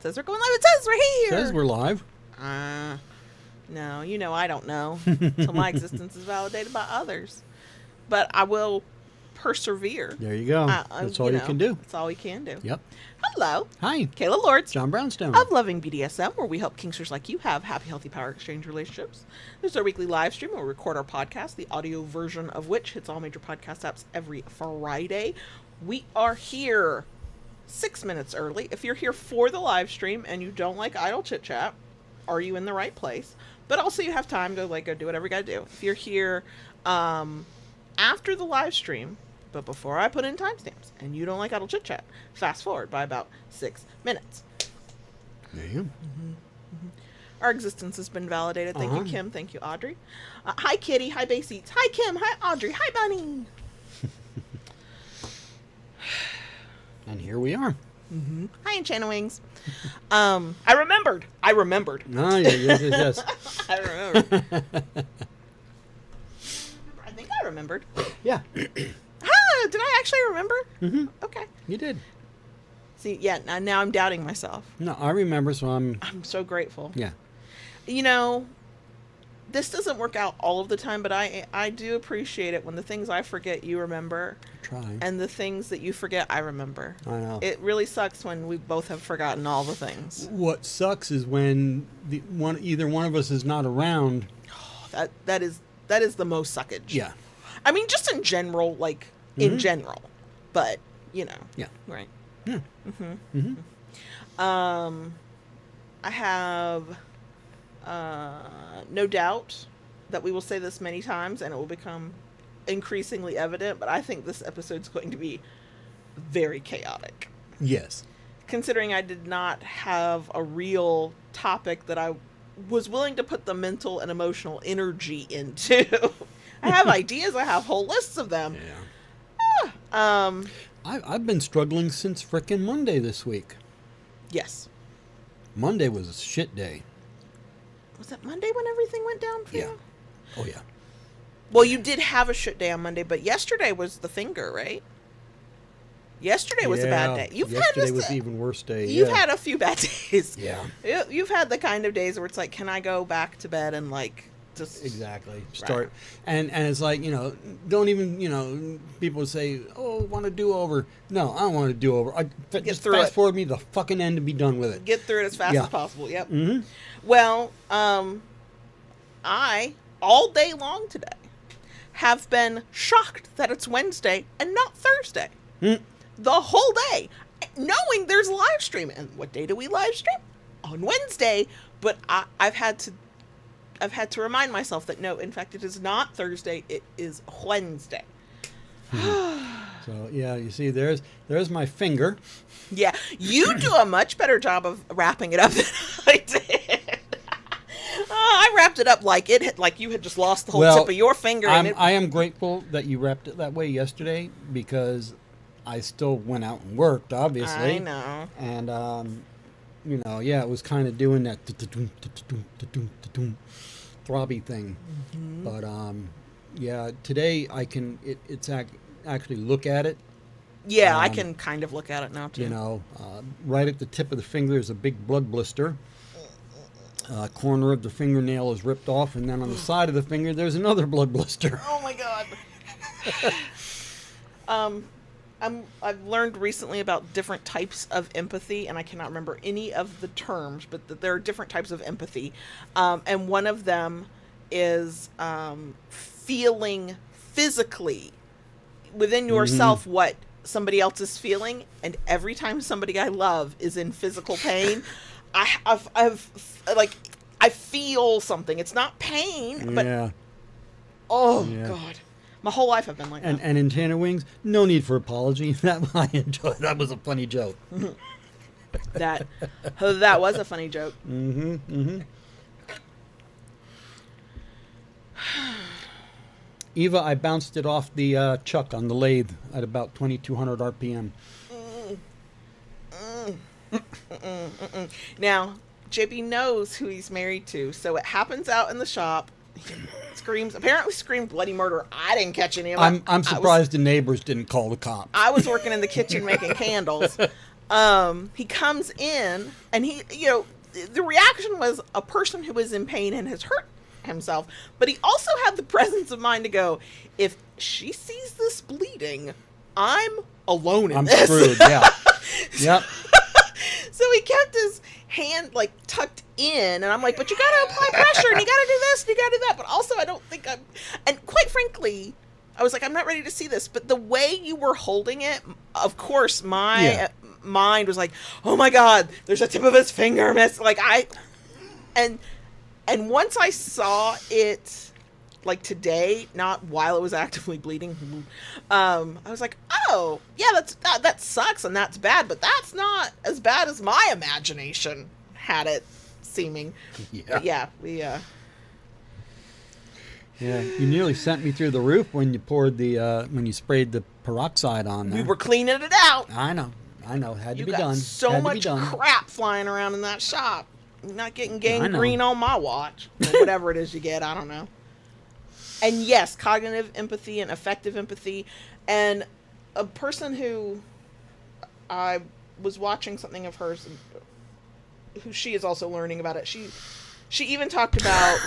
says we're going live. It says we're here. It says we're live. No, I don't know until my existence is validated by others. But I will persevere. There you go. That's all you can do. That's all we can do. Yep. Hello. Hi. Kayla Lords. John Brownstone. Of Loving BDSM, where we help kinksters like you have happy, healthy power exchange relationships. This is our weekly live stream where we record our podcast, the audio version of which hits all major podcast apps every Friday. We are here 6 minutes early. If you're here for the live stream and you don't like idle chit chat, are you in the right place? But also you have time to go do whatever you gotta do. If you're here after the live stream, but before I put in timestamps, and you don't like idle chit chat, fast forward by about 6 minutes. There you go. Our existence has been validated. Thank you, Kim. Thank you, Audrey. Hi, Kitty. Hi, Base Eats. Hi, Kim. Hi, Audrey. Hi, Bunny. And here we are. Hi, Enchanted Wings. I remembered. Oh, yes. I remembered. I think I remembered. Yeah. Did I actually remember? Mm-hmm. Okay. You did. See, yeah, now I'm doubting myself. No, I remember, so I'm so grateful. Yeah. This doesn't work out all of the time, but I do appreciate it when the things I forget you remember. Try. And the things that you forget I remember. I know. It really sucks when we both have forgotten all the things. What sucks is when either one of us is not around. Oh, that is the most suckage. Yeah. I mean, just in general, in general. But, Yeah. Right. Yeah. I have no doubt that we will say this many times and it will become increasingly evident, but I think this episode's going to be very chaotic. Yes. Considering I did not have a real topic that I was willing to put the mental and emotional energy into. I have ideas, I have whole lists of them. Yeah. I've been struggling since frickin' Monday this week. Yes. Monday was a shit day. Was that Monday when everything went down for you? Oh, yeah. Well, you did have a shit day on Monday, but yesterday was the finger, right? Yesterday was a bad day. Yesterday was the even worse day. You've had a few bad days. Yeah. You've had the kind of days where it's like, can I go back to bed and just... Exactly. Start. And it's like, don't even, people say, oh, want a do-over. No, I don't want a do-over. Just fast forward me to the fucking end and be done with it. Get through it as fast as possible. Yep. Mm-hmm. Well, I, all day long today, have been shocked that it's Wednesday and not Thursday. The whole day, knowing there's a live stream. And what day do we live stream? On Wednesday. But I've had to remind myself that no, in fact, it is not Thursday. It is Wednesday. So yeah, you see, there's my finger. Yeah, you do a much better job of wrapping it up than I did. I wrapped it up like you had just lost the whole tip of your finger. I am grateful that you wrapped it that way yesterday because I still went out and worked, obviously. I know. And it was kind of doing that throbby thing. But today I can actually look at it. Yeah, I can kind of look at it now too. Right at the tip of the finger there's a big blood blister. Corner of the fingernail is ripped off, and then on the side of the finger there's another blood blister. Oh my god. I've learned recently about different types of empathy, and I cannot remember any of the terms, but there are different types of empathy, and one of them is feeling physically within yourself what somebody else is feeling, and every time somebody I love is in physical pain, I feel something. It's not pain, but God, my whole life I've been like that. And Enchanted Wings, no need for apology. That I enjoyed. That was a funny joke. that was a funny joke. Eva, I bounced it off the chuck on the lathe at about 2,200 RPM. Now, JB knows who he's married to, so it happens out in the shop. He apparently screamed bloody murder. I didn't catch any of it. I'm surprised the neighbors didn't call the cops. I was working in the kitchen making candles. He comes in, and he, the reaction was a person who is in pain and has hurt himself, but he also had the presence of mind to go, if she sees this bleeding, I'm alone in this. I'm screwed, yeah. Yep. So he kept his hand like tucked in, and I'm like, but you gotta apply pressure, and you gotta do this, and you gotta do that, but also I don't think I'm, and quite frankly, I was like, I'm not ready to see this, but the way you were holding it, of course, my mind was like, oh my God, there's a tip of his finger miss, like and once I saw it, like today, not while it was actively bleeding, I was like, oh, yeah, that sucks and that's bad, but that's not as bad as my imagination had it seeming. Yeah. Yeah, Yeah, you nearly sent me through the roof when you poured when you sprayed the peroxide on there. we were cleaning it out. I know. Had to be You got done. so Had to be much done. crap flying around in that shop. You're not getting gangrene on my watch. Or whatever it is you get, I don't know. And yes, cognitive empathy and affective empathy. And a person who I was watching something of hers, who she is also learning about it. She even talked about,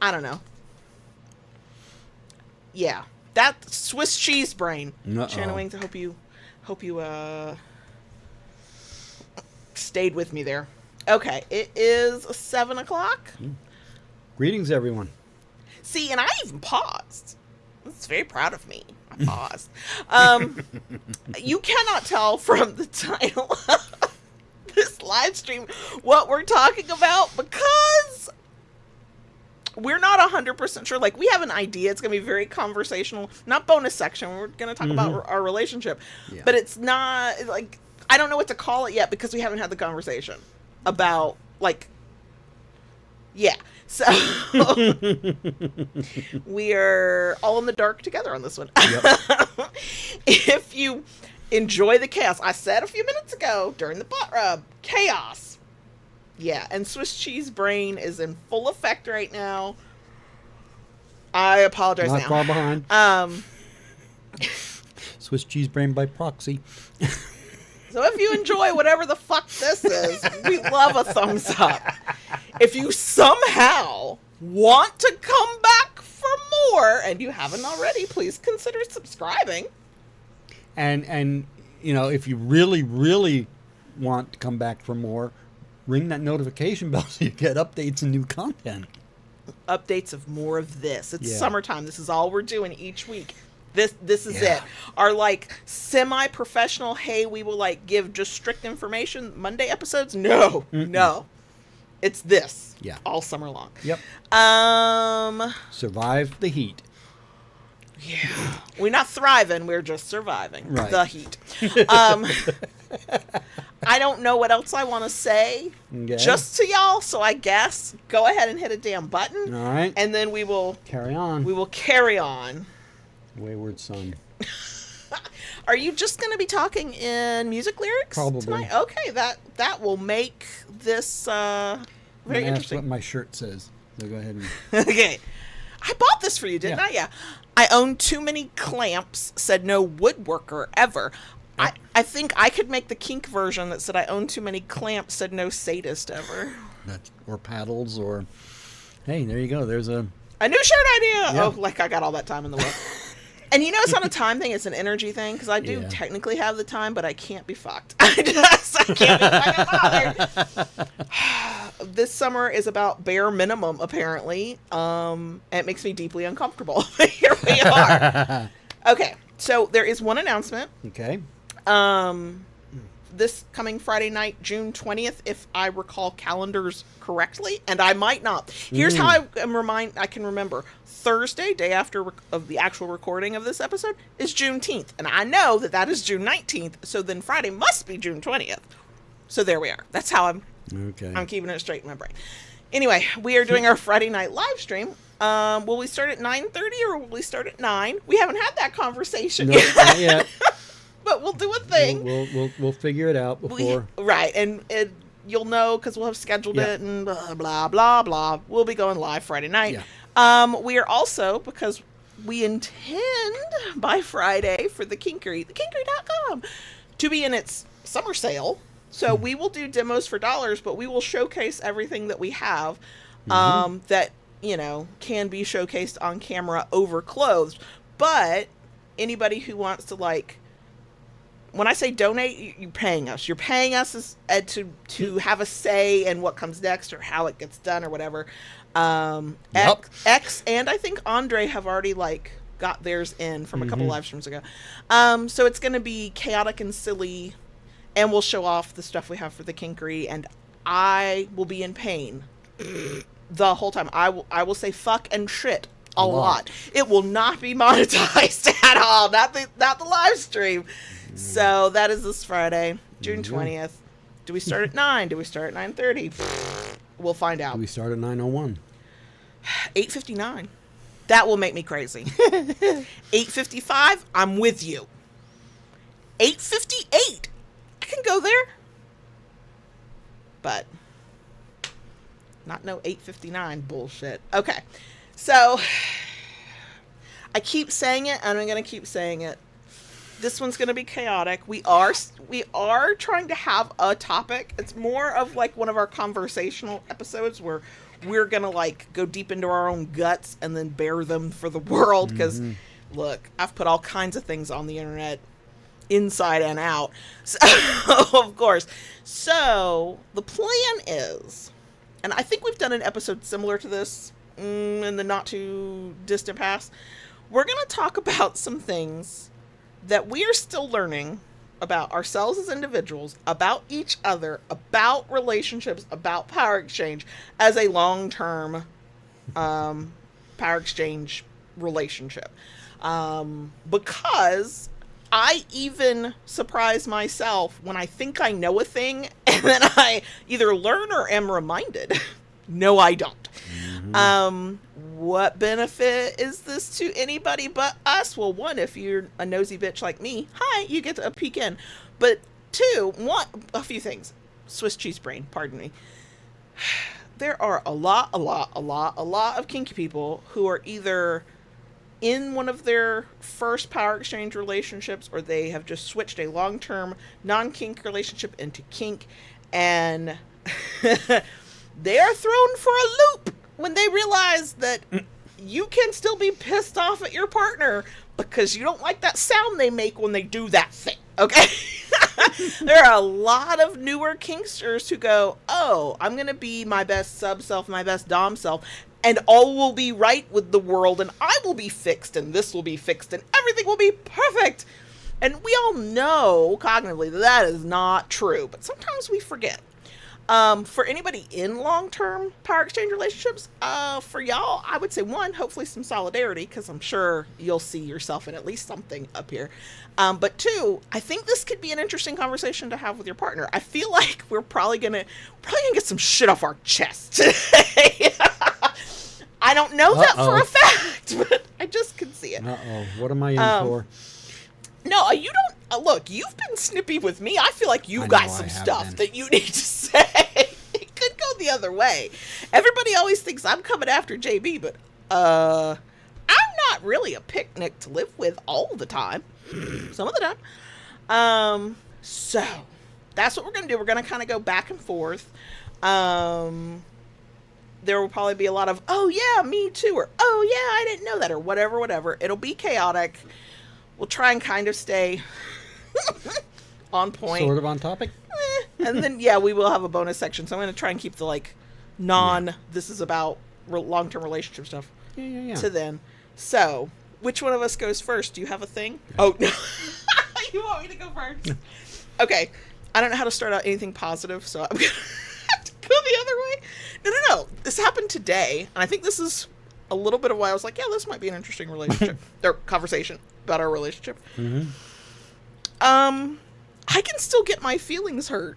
I don't know. Yeah, that Swiss cheese brain. Shannon Wings, I hope you stayed with me there. Okay, it is 7:00. Greetings, everyone. See, and I even paused. It's very proud of me. I paused. You cannot tell from the title of this live stream what we're talking about because we're not 100% sure. Like, we have an idea. It's going to be very conversational. Not bonus section. We're going to talk about our relationship. Yeah. But it's not, like, I don't know what to call it yet because we haven't had the conversation about, like, yeah. So we're all in the dark together on this one. Yep. If you enjoy the chaos, I said a few minutes ago during the butt rub, chaos. Yeah, and Swiss cheese brain is in full effect right now. I apologize Not now. far behind. Swiss cheese brain by proxy. So if you enjoy whatever the fuck this is, we love a thumbs up. If you somehow want to come back for more, and you haven't already, please consider subscribing. And if you really, really want to come back for more, ring that notification bell so you get updates and new content. Updates of more of this. It's summertime. This is all we're doing each week. This is it. Our like semi-professional, hey, we will like give just strict information Monday episodes. No. It's this. Yeah. All summer long. Yep. Survive the heat. Yeah. We're not thriving, we're just surviving the heat. I don't know what else I want to say just to y'all, so I guess go ahead and hit a damn button. All right. And then we will carry on. Wayward son. Are you just going to be talking in music lyrics Probably tonight? Okay, that will make this very interesting. That's what my shirt says. So go ahead and... Okay. I bought this for you, didn't I? Yeah. I own too many clamps, said no woodworker ever. I think I could make the kink version that said I own too many clamps, said no sadist ever. Or paddles, or... Hey, there you go. There's a new shirt idea! Yeah. Oh, like I got all that time in the world. And it's not a time thing, it's an energy thing, because I do technically have the time, but I can't be fucked. I can't be fucking bothered. This summer is about bare minimum, apparently. And it makes me deeply uncomfortable. Here we are. Okay, so there is one announcement. Okay. This coming Friday night, June 20th, if I recall calendars correctly, and I might not. Here's how I can remember. Thursday, day after of the actual recording of this episode, is Juneteenth. And I know that is June 19th, so then Friday must be June 20th. So there we are. That's how I'm keeping it straight in my brain. Anyway, we are doing our Friday night live stream. Will we start at 9:30 or will we start at 9? We haven't had that conversation yet. Not yet. But we'll do a thing. We'll figure it out before. And you'll know because we'll have scheduled it and blah, blah, blah, blah. We'll be going live Friday night. Yeah. We are also, because we intend by Friday for the Kinkery, thekinkery.com, to be in its summer sale. So we will do demos for dollars, but we will showcase everything that we have that, you know, can be showcased on camera over clothes. But anybody who wants to, like, when I say donate, you're paying us. You're paying us to have a say in what comes next or how it gets done or whatever. X and I think Andre have already, like, got theirs in from a couple live streams ago. So it's going to be chaotic and silly, and we'll show off the stuff we have for the kinkery, and I will be in pain the whole time. I will say fuck and shit a lot. It will not be monetized at all. Not the live stream. So that is this Friday, June 20th. Do we start at 9? Do we start at 9:30? We'll find out. Do we start at 9:01? 8:59. That will make me crazy. 8:55, I'm with you. 8:58, I can go there. But not no 8:59 bullshit. Okay. So I keep saying it, and I'm going to keep saying it. This one's going to be chaotic. We are trying to have a topic. It's more of like one of our conversational episodes where we're going to like go deep into our own guts and then bear them for the world. Because look, I've put all kinds of things on the internet inside and out. So, of course. So the plan is, and I think we've done an episode similar to this in the not too distant past. We're going to talk about some things that we are still learning about ourselves as individuals, about each other, about relationships, about power exchange as a long-term power exchange relationship. Because I even surprise myself when I think I know a thing and then I either learn or am reminded. No, I don't. What benefit is this to anybody but us? Well, one, if you're a nosy bitch like me, hi, you get to peek in. But two, a few things. Swiss cheese brain, pardon me. There are a lot of kinky people who are either in one of their first power exchange relationships, or they have just switched a long-term non-kink relationship into kink, and they are thrown for a loop when they realize that you can still be pissed off at your partner because you don't like that sound they make when they do that thing, okay? There are a lot of newer kinksters who go, oh, I'm going to be my best sub-self, my best dom self, and all will be right with the world, and I will be fixed, and this will be fixed, and everything will be perfect. And we all know cognitively that is not true, but sometimes we forget. For anybody in long-term power exchange relationships, for y'all, I would say one, hopefully some solidarity, because I'm sure you'll see yourself in at least something up here. But two, I think this could be an interesting conversation to have with your partner. I feel like we're probably gonna get some shit off our chest today. I don't know that for a fact, but I just can see it. What am I in for? No, you don't. Look, you've been snippy with me. I feel like you've got some stuff that you need to say. It could go the other way. Everybody always thinks I'm coming after JB, but I'm not really a picnic to live with all the time. Some of the time. So that's what we're going to do. We're going to kind of go back and forth. There will probably be a lot of, oh yeah, me too, or oh yeah, I didn't know that, or whatever. It'll be chaotic. We'll try and kind of stay on point. Sort of on topic. And then, we will have a bonus section. So I'm going to try and keep the, this is about long-term relationship stuff to then. So, which one of us goes first? Do you have a thing? Oh, no. You want me to go first? Okay. I don't know how to start out anything positive, so I'm going to have to go the other way. No. This happened today, and I think this is a little bit of why I was like, yeah, this might be an interesting relationship or conversation about our relationship. I can still get my feelings hurt,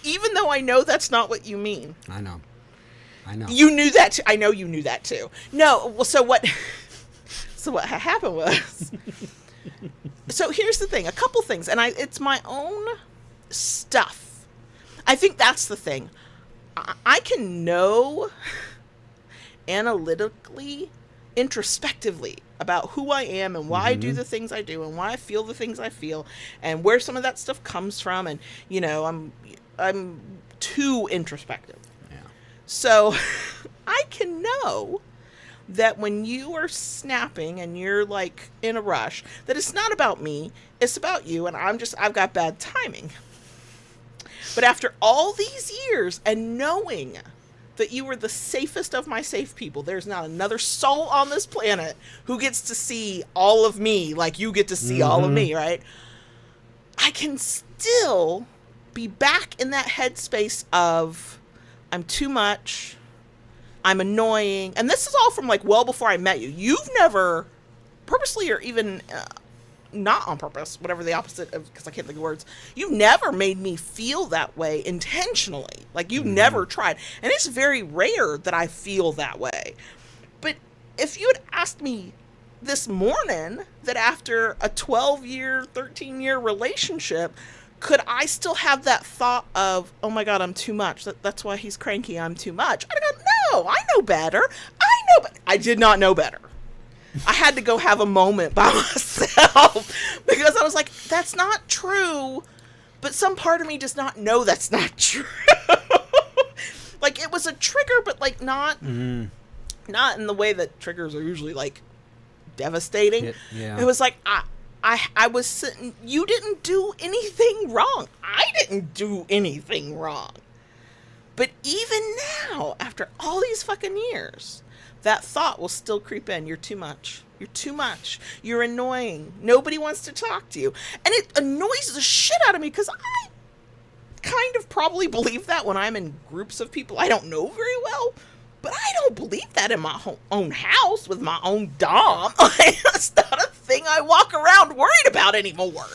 even though I know that's not what you mean. I know. You knew that too. I know you knew that too. No, well, so what happened was, so here's the thing, a couple things, and it's my own stuff. I think that's the thing. I can know analytically introspectively about who I am and why I do the things I do and why I feel the things I feel and where some of that stuff comes from. And, you know, I'm too introspective. Yeah. So I can know that when you are snapping and you're like in a rush, that it's not about me, it's about you. And I've got bad timing. But after all these years and knowing that you were the safest of my safe people, there's not another soul on this planet who gets to see all of me like you get to see all of me, right? I can still be back in that headspace of I'm too much, I'm annoying. And this is all from like well before I met you. You've never purposely or even not on purpose, whatever the opposite of, because I can't think of words, you've never made me feel that way intentionally. Like you've never tried. And it's very rare that I feel that way. But if you had asked me this morning that after a 12-year, 13-year relationship, could I still have that thought of, oh my God, I'm too much. That's why he's cranky. I'm too much. I'd go, no, I know better. I did not know better. I had to go have a moment by myself because I was like, that's not true. But some part of me does not know that's not true. Like it was a trigger, but like not in the way that triggers are usually like devastating. Yeah. It was like, I was sitting, you didn't do anything wrong. I didn't do anything wrong. But even now, after all these fucking years, that thought will still creep in. You're too much. You're too much. You're annoying. Nobody wants to talk to you. And it annoys the shit out of me because I kind of probably believe that when I'm in groups of people I don't know very well. But I don't believe that in my own house with my own dom. That's not a thing I walk around worried about anymore.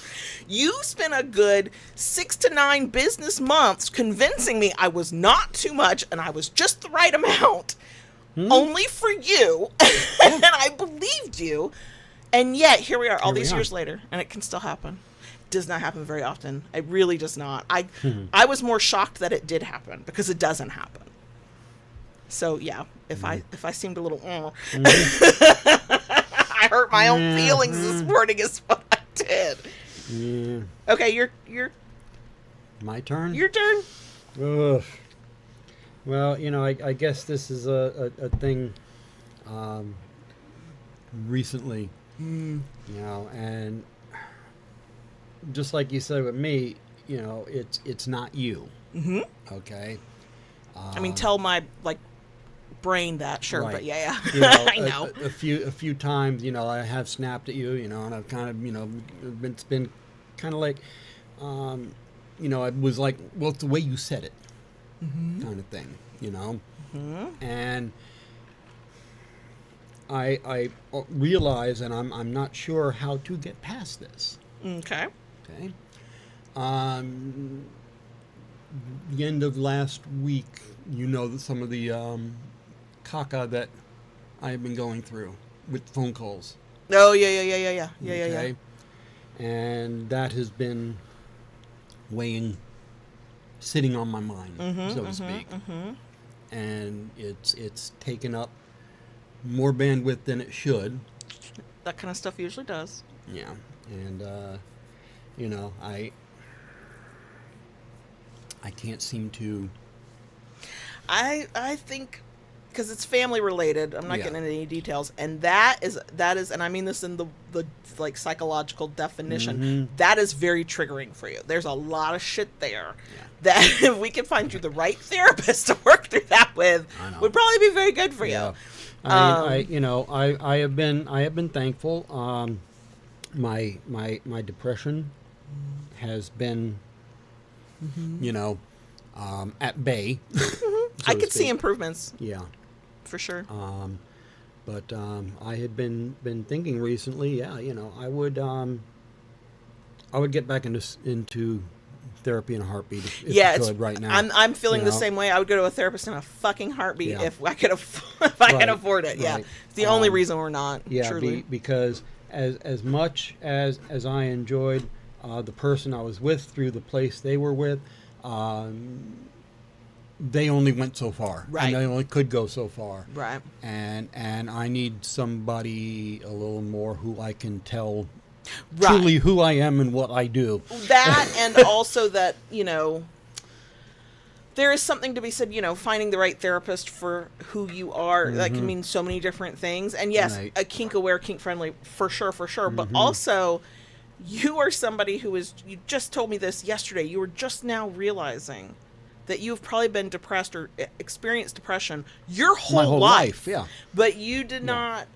You spent a good 6 to 9 business months convincing me I was not too much and I was just the right amount. Only for you. And I believed you. And yet, here we are all these years later, and it can still happen. It does not happen very often. It really does not. I was more shocked that it did happen, because it doesn't happen. So, yeah, if I seemed a little... I hurt my own feelings this morning is what I did. Yeah. Okay, your My turn? Your turn. Ugh. Well, you know, I guess this is a thing recently, you know, and just like you said with me, you know, it's not you. Mm-hmm. Okay. I mean, tell my, like, brain that, sure, right. But yeah. You know, I know. A few times, you know, I have snapped at you, you know, and I've kind of, you know, it's been kind of like, you know, it was like, well, it's the way you said it. Kind of thing, you know, and I realize, and I'm not sure how to get past this. Okay. The end of last week, you know, some of the caca that I've been going through with phone calls. Oh yeah. And that has been weighing. Sitting on my mind, so to speak, and it's taken up more bandwidth than it should. That kind of stuff usually does. Yeah, and you know, I can't seem to. I think because it's family related. I'm not getting into any details, and that is, and I mean this in the like psychological definition. That is very triggering for you. There's a lot of shit there that if we can find you the right therapist to work through that with, would probably be very good for you. I have been thankful. My depression has been, you know, at bay. I could see improvements. Yeah. For sure. But I had been thinking recently, you know, I would get back into therapy in a heartbeat if I could right now. I'm feeling the same way. I would go to a therapist in a fucking heartbeat if I could can afford it. Yeah. It's the only reason we're not. Yeah, truly. Because as much as I enjoyed the person I was with through the place they were with, they only went so far. Right. And they only could go so far. Right. And I need somebody a little more who I can tell Right. truly who I am and what I do. That, and also that, there is something to be said, finding the right therapist for who you are. That can mean so many different things. And yes, Right. a kink aware, kink friendly, for sure. But also, you are somebody who you just told me this yesterday. You were just now realizing that you've probably been depressed or experienced depression your My whole whole life, yeah. But you did not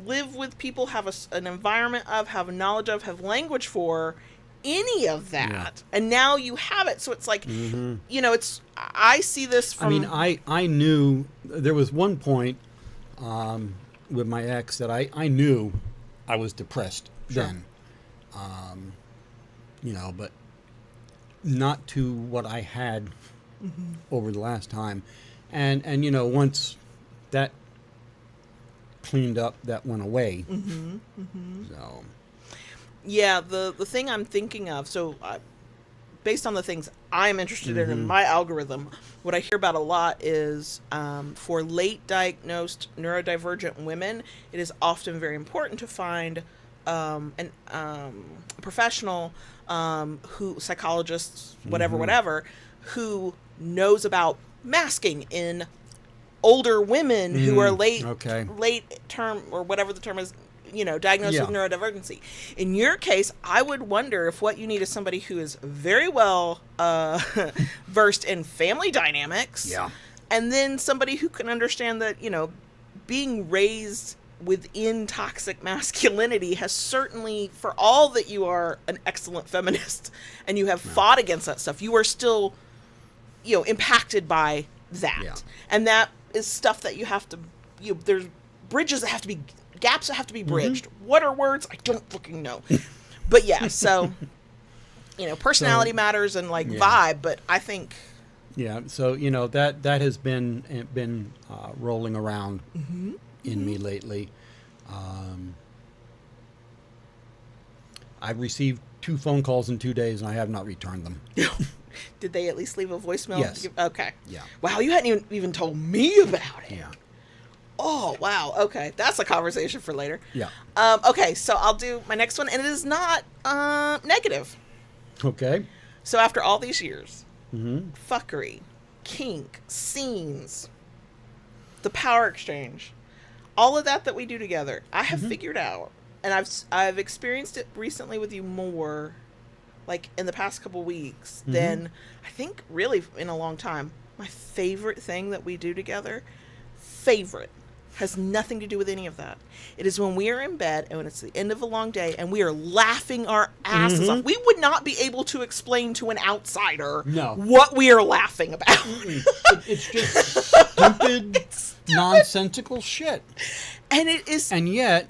live with people, have an environment of, have knowledge of, have language for any of that. Yeah. And now you have it. So it's like, I see this from... I mean, I knew there was one point with my ex that I knew I was depressed then. But not to what I had over the last time. And once that cleaned up, that went away. So... Yeah, the thing I'm thinking of, so based on the things I'm interested in my algorithm, what I hear about a lot is for late diagnosed neurodivergent women, it is often very important to find a professional, psychologists, whatever, who knows about masking in older women who are late term, or whatever the term is, diagnosed with neurodivergency. In your case, I would wonder if what you need is somebody who is very well versed in family dynamics. Yeah. And then somebody who can understand that, being raised within toxic masculinity has certainly, for all that you are an excellent feminist and you have fought against that stuff, you are still, impacted by that. Yeah. And that is stuff that you have to, there's bridges that have to be, gaps that have to be bridged. What are words? I don't fucking know. But yeah, so, personality matters and vibe, but I think... Yeah, so, that has been rolling around in me lately. I've received 2 phone calls in 2 days and I have not returned them. Did they at least leave a voicemail? Yes. Okay. Yeah. Wow, you hadn't even told me about it. Yeah. Oh, wow. Okay. That's a conversation for later. Yeah. Okay, so I'll do my next one, and it is not negative. Okay. So after all these years, fuckery, kink, scenes, the power exchange, all of that we do together, I have figured out, and I've experienced it recently with you more, like in the past couple weeks, than I think really in a long time. My favorite thing that we do together, has nothing to do with any of that. It is when we are in bed and when it's the end of a long day and we are laughing our asses off. We would not be able to explain to an outsider what we are laughing about. It's just stupid, nonsensical shit. And it is... And yet,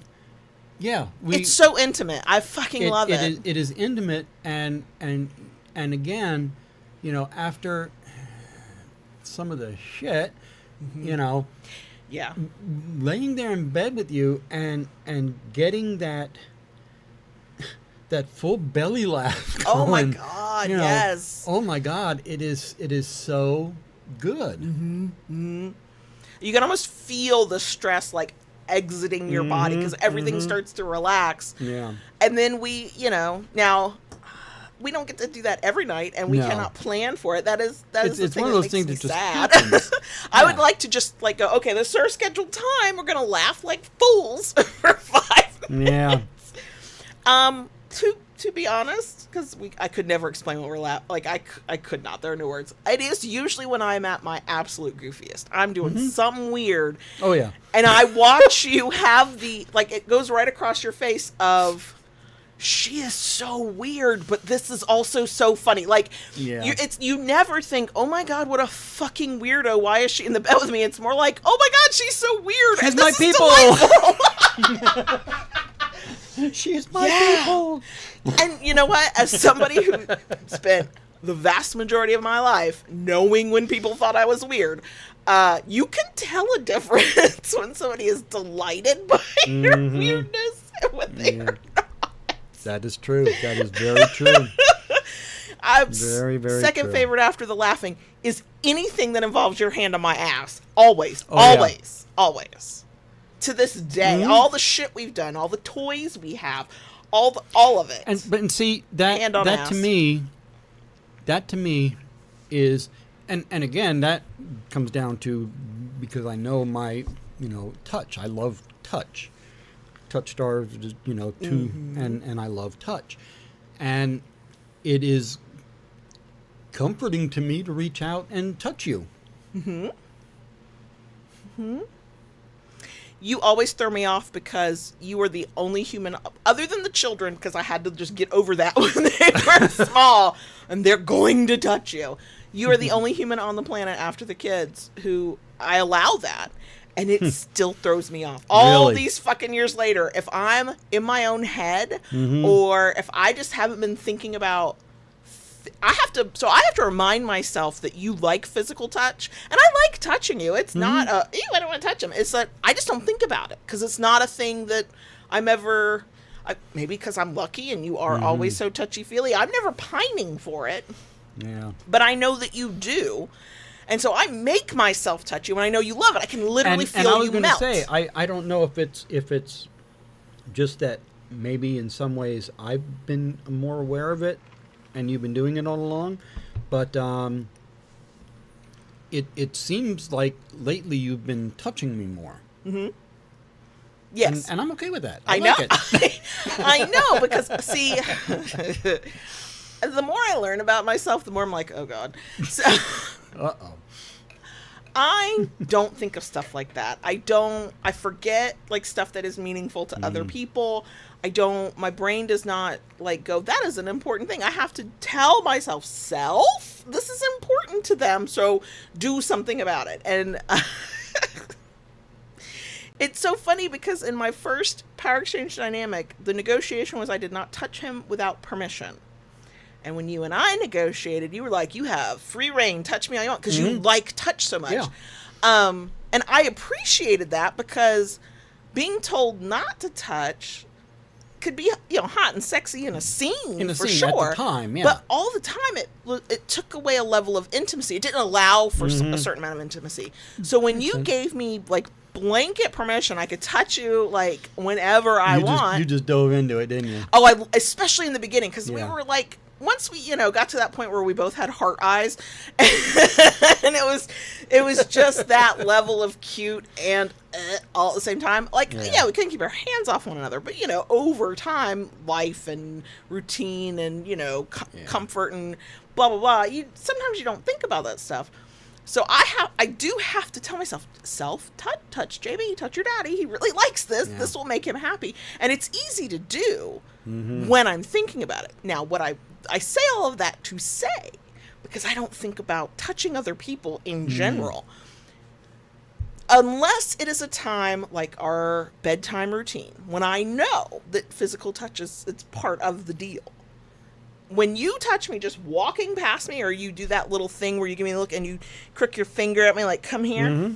yeah. It's so intimate. I fucking love it. It is intimate, and again, after some of the shit, Yeah. laying there in bed with you and getting that full belly laugh going, Oh my God, yes. Oh my God, it is so good. You can almost feel the stress exiting your body because everything starts to relax. Yeah. And then we, now we don't get to do that every night, and we cannot plan for it. That is the thing one of that those makes things me that just sad. happens. I would like to just go, okay, this is our scheduled time. We're gonna laugh like fools for 5 minutes. Yeah. To be honest, because I could never explain what we're laughing. I could not. There are no words. It is usually when I'm at my absolute goofiest. I'm doing something weird. Oh yeah. And I watch you have it goes right across your face of, she is so weird, but this is also so funny. You never think, oh my God, what a fucking weirdo. Why is she in the bed with me? It's more like, oh my God, she's so weird. She's and my this is people. delightful. She's my people. And you know what? As somebody who spent the vast majority of my life knowing when people thought I was weird, you can tell a difference when somebody is delighted by your weirdness and when they are not. That is true. That is very true. Very, very second true. favorite after the laughing is anything that involves your hand on my ass. Always, Oh, yeah. always. To this day, Mhm. all the shit we've done, all the toys we have, all of it. And see that Hand on that ass. to me is and again that comes down to because I know my touch. I love touch. Touch stars, too, and I love touch, and it is comforting to me to reach out and touch you. You always throw me off because you are the only human, other than the children, because I had to just get over that when they were small, and they're going to touch you. You are the only human on the planet after the kids who I allow that, and it still throws me off. All Really? these fucking years later, if I'm in my own head, Mm-hmm. or if I just haven't been thinking about I have to remind myself that you like physical touch, and I like touching you. It's not ew, I don't want to touch him. It's that I just don't think about it because it's not a thing that I'm ever. Maybe because I'm lucky and you are always so touchy feely. I'm never pining for it, Yeah. but I know that you do, and so I make myself touch you, and I know you love it. I can literally feel and I was you gonna melt. say I don't know if it's just that maybe in some ways I've been more aware of it and you've been doing it all along, but it seems like lately you've been touching me more. Yes, And I'm okay with that. I like know. it. I know, because, see, the more I learn about myself, the more I'm like, oh, God. So, Uh-oh. I don't think of stuff like that. I forget, like, stuff that is meaningful to other people. My brain does not, like, go, that is an important thing. I have to tell myself, this is important to them, so do something about it. And it's so funny because in my first power exchange dynamic, the negotiation was I did not touch him without permission. And when you and I negotiated, you were like, you have free reign, touch me all you want, because you like touch so much. Yeah. And I appreciated that because being told not to touch could be, hot and sexy in a scene, for sure. at the time, yeah. But all the time, it took away a level of intimacy. It didn't allow for a certain amount of intimacy. So when you gave me, like, blanket permission, I could touch you, like, whenever I want. You just dove into it, didn't you? Oh, especially in the beginning, because we Yeah. were like, once we, got to that point where we both had heart eyes, and it was just that level of cute and all at the same time. Like, Yeah. we couldn't keep our hands off one another, but over time, life and routine and comfort and blah blah blah. Sometimes you don't think about that stuff. So I do have to tell myself, touch JB, touch your daddy. He really likes this. Yeah. This will make him happy. And it's easy to do when I'm thinking about it. Now, what I say all of that to say, because I don't think about touching other people in general, unless it is a time like our bedtime routine, when I know that physical touch it's part of the deal. When you touch me just walking past me, or you do that little thing where you give me a look and you crook your finger at me like, come here,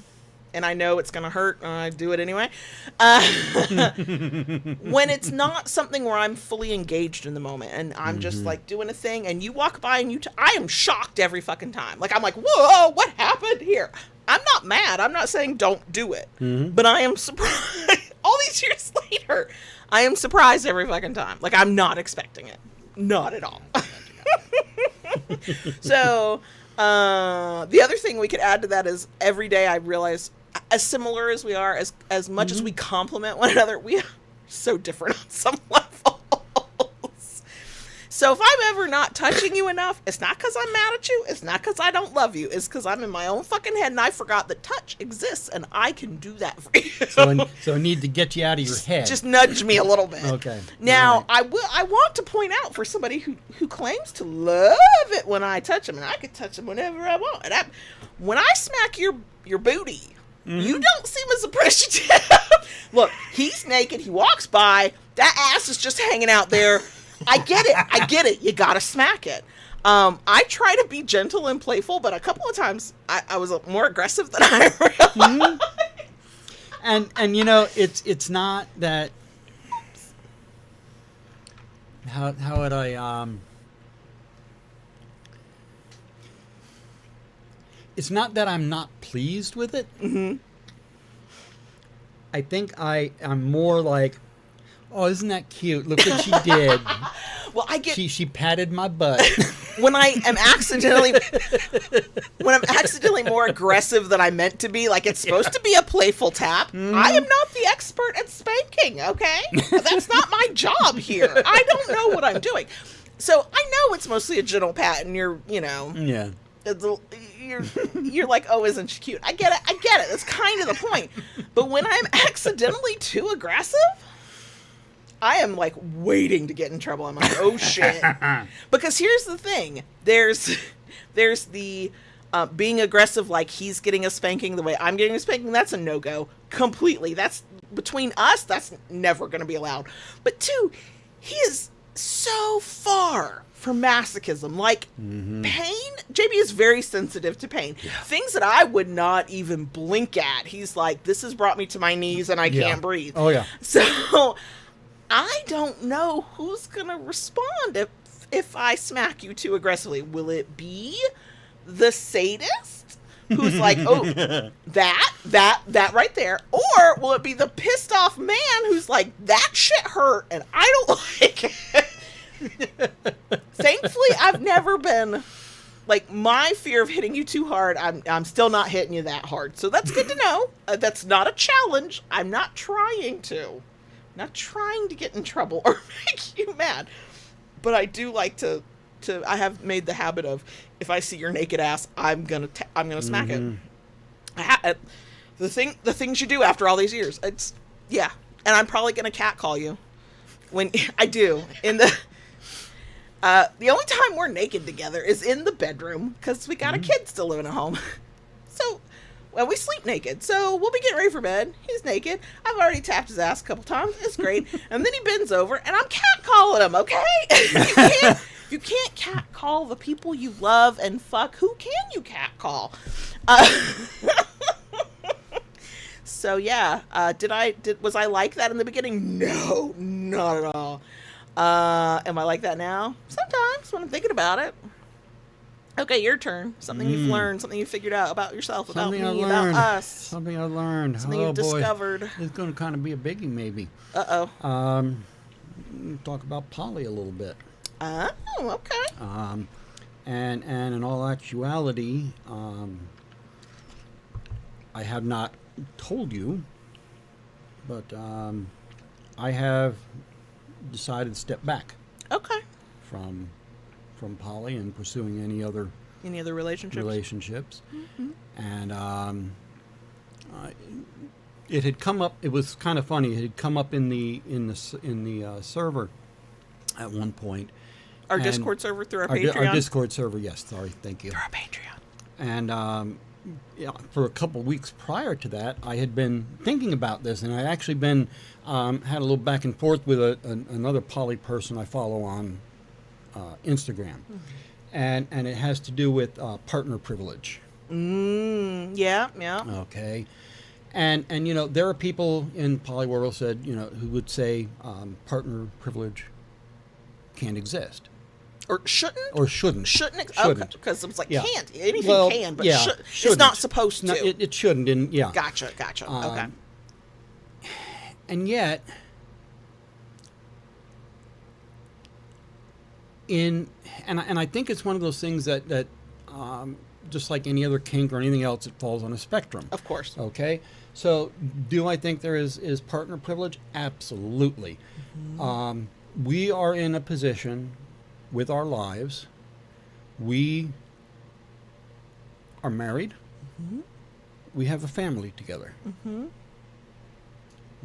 and I know it's going to hurt, and I do it anyway. When it's not something where I'm fully engaged in the moment, and I'm just like doing a thing, and you walk by and I am shocked every fucking time. Like, I'm like, whoa, what happened here? I'm not mad. I'm not saying don't do it, but I am surprised. All these years later, I am surprised every fucking time. Like, I'm not expecting it. Not at all. So, the other thing we could add to that is every day I realize, as similar as we are, as much as we complement one another, we are so different on some levels. So if I'm ever not touching you enough, it's not because I'm mad at you. It's not because I don't love you. It's because I'm in my own fucking head and I forgot that touch exists and I can do that for you. So I need to get you out of your head. Just nudge me a little bit. Okay. Now, Right. I want to point out for somebody who claims to love it when I touch him, and I can touch him whenever I want. And when I smack your booty, you don't seem as appreciative. Look, he's naked. He walks by. That ass is just hanging out there. I get it. You gotta smack it. I try to be gentle and playful, but a couple of times I was more aggressive than I realized. And it's not that. How would I it's not that I'm not pleased with it. Mm-hmm. I think I'm more like, oh, isn't that cute? Look what she did. Well, I get She patted my butt. when I'm accidentally more aggressive than I meant to be, like it's supposed to be a playful tap. Mm-hmm. I am not the expert at spanking, okay? That's not my job here. I don't know what I'm doing. So I know it's mostly a gentle pat, and you're Yeah. you're like, oh, isn't she cute? I get it. That's kind of the point. But when I'm accidentally too aggressive, I am like waiting to get in trouble. I'm like, oh shit. Because here's the thing. There's the being aggressive, like he's getting a spanking the way I'm getting a spanking. That's a no-go completely. That's between us. That's never going to be allowed. But two, he is so far from masochism. Like pain, JB is very sensitive to pain. Yeah. Things that I would not even blink at. He's like, this has brought me to my knees and I can't breathe. Oh yeah. So I don't know who's gonna respond if I smack you too aggressively. Will it be the sadist who's like, oh, that right there, or will it be the pissed off man who's like, that shit hurt and I don't like it? Thankfully, I've never been like, my fear of hitting you too hard. I'm still not hitting you that hard, so that's good to know. That's not a challenge. I'm not trying to. Not trying to get in trouble or make you mad, but I do like to. I have made the habit of, if I see your naked ass, I'm gonna smack it. The things you do after all these years, it's and I'm probably gonna catcall you when I do in the. The only time we're naked together is in the bedroom because we got a kid still living at home, so. Well, we sleep naked, so we'll be getting ready for bed. He's naked. I've already tapped his ass a couple times. It's great. And then he bends over, and I'm catcalling him, okay? You can't catcall the people you love and fuck. Who can you catcall? So, yeah. Was I like that in the beginning? No, not at all. Am I like that now? Sometimes, when I'm thinking about it. Okay, your turn. Something you've learned, something you figured out about yourself, about me, about us. Something I learned. Something you've discovered. It's going to kind of be a biggie, maybe. Uh-oh. Talk about poly a little bit. Oh, okay. And in all actuality, I have not told you, but I have decided to step back. Okay. From poly and pursuing any other relationships. Mm-hmm. And it had come up. It was kind of funny. It had come up in the server at one point. Our Discord server through our Patreon. Our Discord server, yes. Sorry, thank you. Through our Patreon. And for a couple of weeks prior to that, I had been thinking about this, and I actually been had a little back and forth with another poly person I follow on Instagram, and it has to do with partner privilege. Yeah. Okay, and there are people in poly world said who would say partner privilege can't exist. Or shouldn't? Shouldn't. Okay, because it was like can't. Anything can, but shouldn't. It's not supposed to. No, it shouldn't. And yeah. Gotcha. Okay. And yet, and I think it's one of those things that just like any other kink or anything else, it falls on a spectrum. Of course. Okay. So, do I think there is partner privilege? Absolutely. Mm-hmm. We are in a position with our lives. We are married. Mm-hmm. We have a family together. Mm-hmm.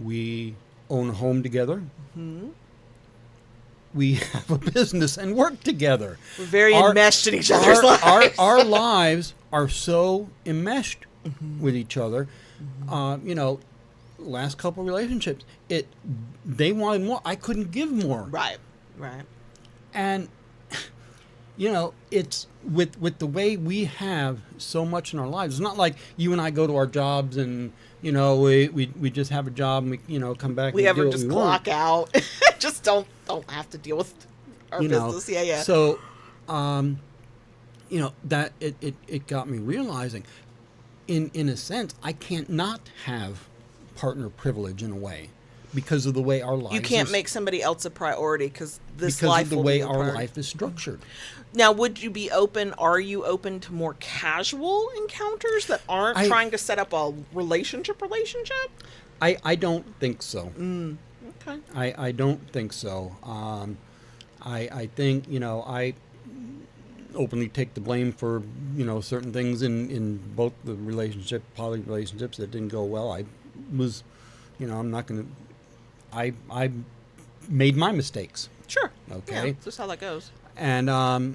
We own a home together. Mm-hmm. We have a business and work together. We're very enmeshed in each other's lives. Our lives are so enmeshed with each other. Mm-hmm. Last couple relationships, they wanted more. I couldn't give more. Right. And it's with the way we have so much in our lives. It's not like you and I go to our jobs and we just have a job and we come back. We and ever just clock out. Just don't have to deal with our business. Yeah. So, that it got me realizing, in a sense, I can't not have partner privilege in a way, because of the way our lives. You can't make somebody else a priority because because life of the will way be our priority. life is structured. Now, would you be open? Are you open to more casual encounters that aren't trying to set up a relationship? I don't think so. Okay. I don't think so. I think, I openly take the blame for, certain things in both the poly relationships that didn't go well. I was, I'm not going to, I made my mistakes. Sure. Okay. Yeah, just how that goes. And, the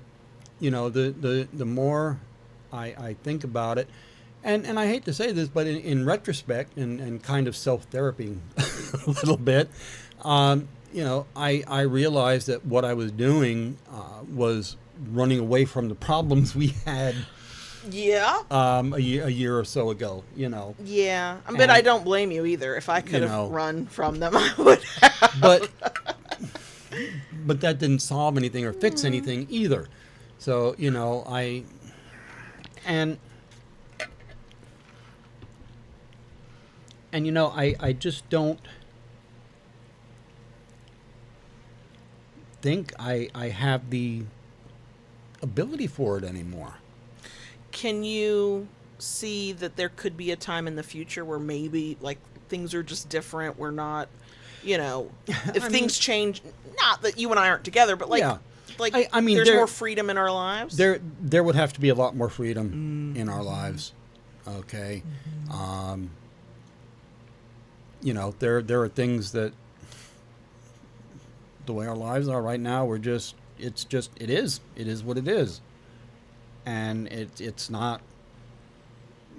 more I think about it, and I hate to say this, but in retrospect and kind of self-therapy a little bit, I realized that what I was doing was running away from the problems we had. Yeah. A year or so ago, Yeah. But I don't blame you either. If I could have run from them, I would have. But that didn't solve anything or fix anything either. So, I just don't think I have the ability for it anymore. Can you see that there could be a time in the future where maybe like things are just different? We're not, if things change, not that you and I aren't together, but like, yeah. There's more freedom in our lives. There would have to be a lot more freedom in our lives. Okay. There are things that the way our lives are right now, it is what it is. And it's not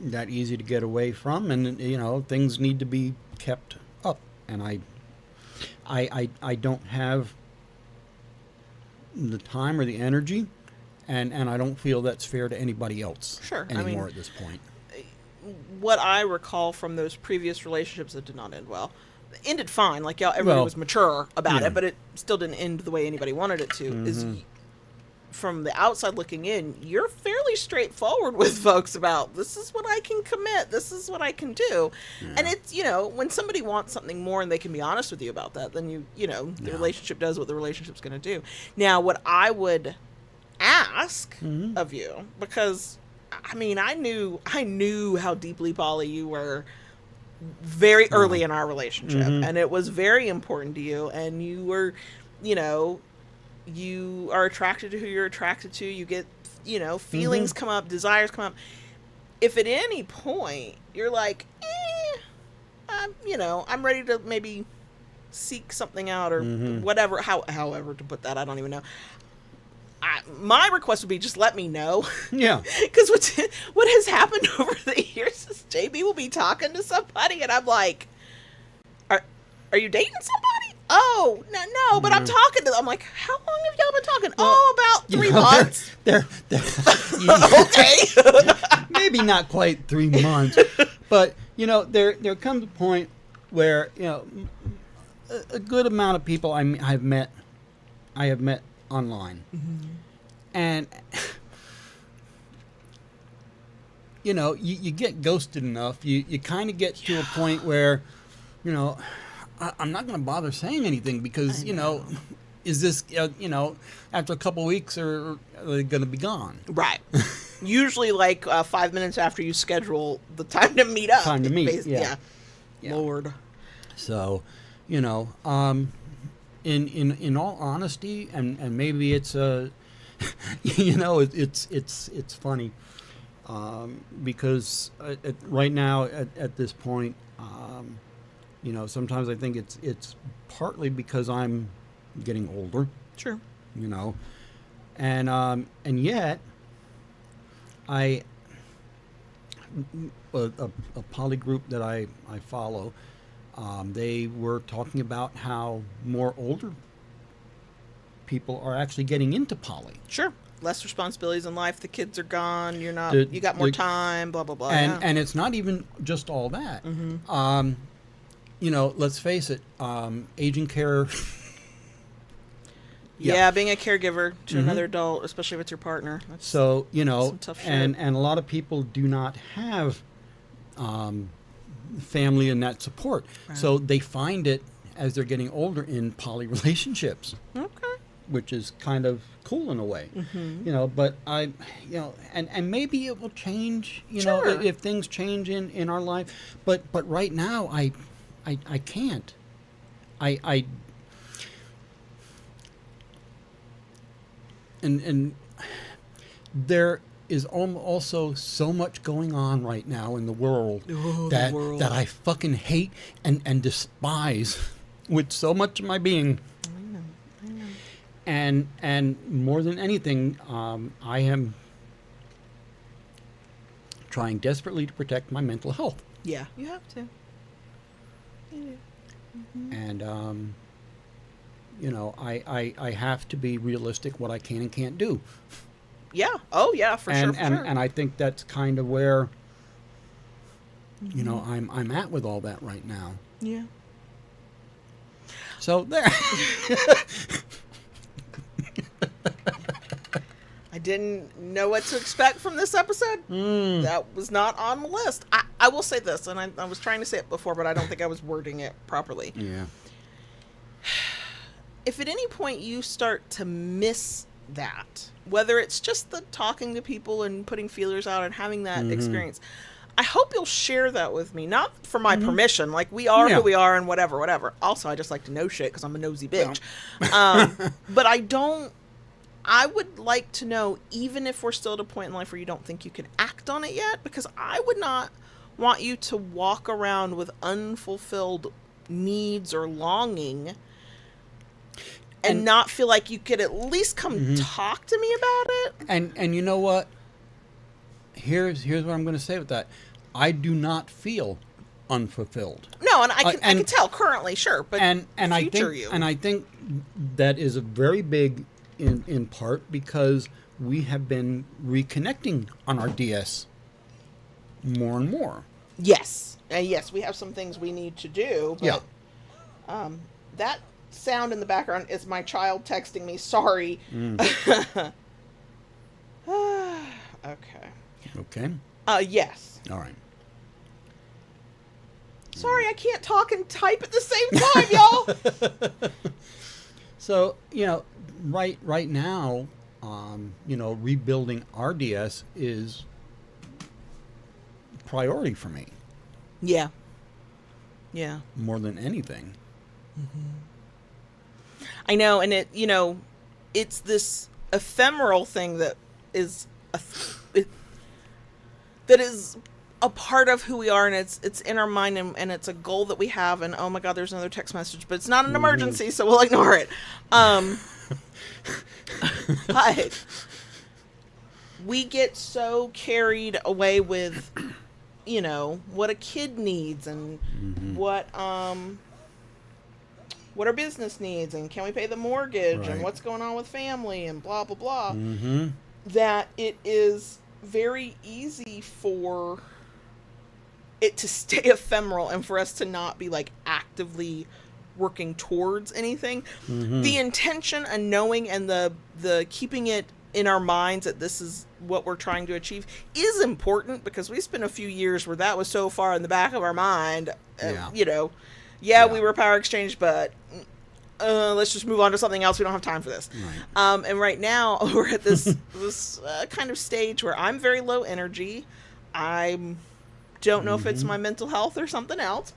that easy to get away from, and things need to be kept up, and I don't have the time or the energy, and I don't feel that's fair to anybody else anymore at this point. What I recall from those previous relationships that did not end well, ended fine, like everybody was mature about it, but it still didn't end the way anybody wanted it to, is from the outside looking in, you're fairly straightforward with folks about, this is what I can commit, this is what I can do. Yeah. And it's, when somebody wants something more and they can be honest with you about that, then the relationship does what the relationship's going to do. Now, what I would ask of you, because I knew how deeply poly you were very early in our relationship, and it was very important to you, and you were, you are attracted to who you're attracted to. You get, feelings come up, desires come up. If at any point you're like, I'm ready to maybe seek something out or whatever, however to put that, I don't even know. My request would be just let me know. Yeah. Because what has happened over the years is JB will be talking to somebody and I'm like, are you dating somebody? Oh, no, but I'm talking to them. I'm like, how long have y'all been talking? About 3 months. Okay. Maybe not quite 3 months, but, there comes a point where, a good amount of people I have met online. And, you get ghosted enough, you kind of get to a point where, I'm not going to bother saying anything because, is this, after a couple of weeks are they going to be gone? Right. Usually like 5 minutes after you schedule the time to meet up. Yeah. Lord. So, in all honesty, and maybe it's it's funny because right now at this point, sometimes I think it's partly because I'm getting older. Sure. And yet a poly group that I follow, they were talking about how more older people are actually getting into poly. Sure. Less responsibilities in life. The kids are gone. You got more time, blah, blah, blah. And it's not even just all that. Let's face it, aging care Yeah, being a caregiver to another adult, especially if it's your partner. That's So, some tough shit. and a lot of people do not have family and that support. Right. So they find it as they're getting older in poly relationships, Okay. which is kind of cool in a way. But and maybe it will change, Sure. if things change in our life. But right now, I can't. And there is also so much going on right now in the world that I fucking hate and despise with so much of my being. I know. And more than anything, I am trying desperately to protect my mental health. Yeah, you have to. You do. And I have to be realistic what I can and can't do. Yeah. Oh, yeah, for sure. And I think that's kind of where I'm at with all that right now. Yeah. So there. I didn't know what to expect from this episode. That was not on the list. I will say this, and I was trying to say it before, but I don't think I was wording it properly. Yeah. If at any point you start to miss that, whether it's just the talking to people and putting feelers out and having that experience, I hope you'll share that with me. Not for my permission, like we are who we are and whatever. Also, I just like to know shit because I'm a nosy bitch. But I would like to know, even if we're still at a point in life where you don't think you can act on it yet, because I would not want you to walk around with unfulfilled needs or longing and not feel like you could at least come talk to me about it. And you know what? Here's what I'm going to say with that. I do not feel unfulfilled. No, and I can tell currently, sure, but I think that is a very big in part because we have been reconnecting on our DS more and more. Yes. Yes, we have some things we need to do, but that sound in the background is my child texting me. Sorry. Okay. Yes. All right. Sorry, I can't talk and type at the same time, y'all. So, right now, rebuilding RDS is priority for me. Yeah. Yeah. More than anything. I know, and it's this ephemeral thing that is that is a part of who we are, and it's in our mind, and it's a goal that we have. And oh my God, there's another text message, but it's not an emergency, so we'll ignore it. But we get so carried away with, what a kid needs and what our business needs and can we pay the mortgage and what's going on with family and blah, blah, blah, that it is very easy for it to stay ephemeral and for us to not be like actively working towards anything. The intention and knowing and the keeping it in our minds that this is what we're trying to achieve is important, because we spent a few years where that was so far in the back of our mind. We were power exchange, but let's just move on to something else. We don't have time for this. Right. And right now we're at this kind of stage where I'm very low energy. I don't know if it's my mental health or something else.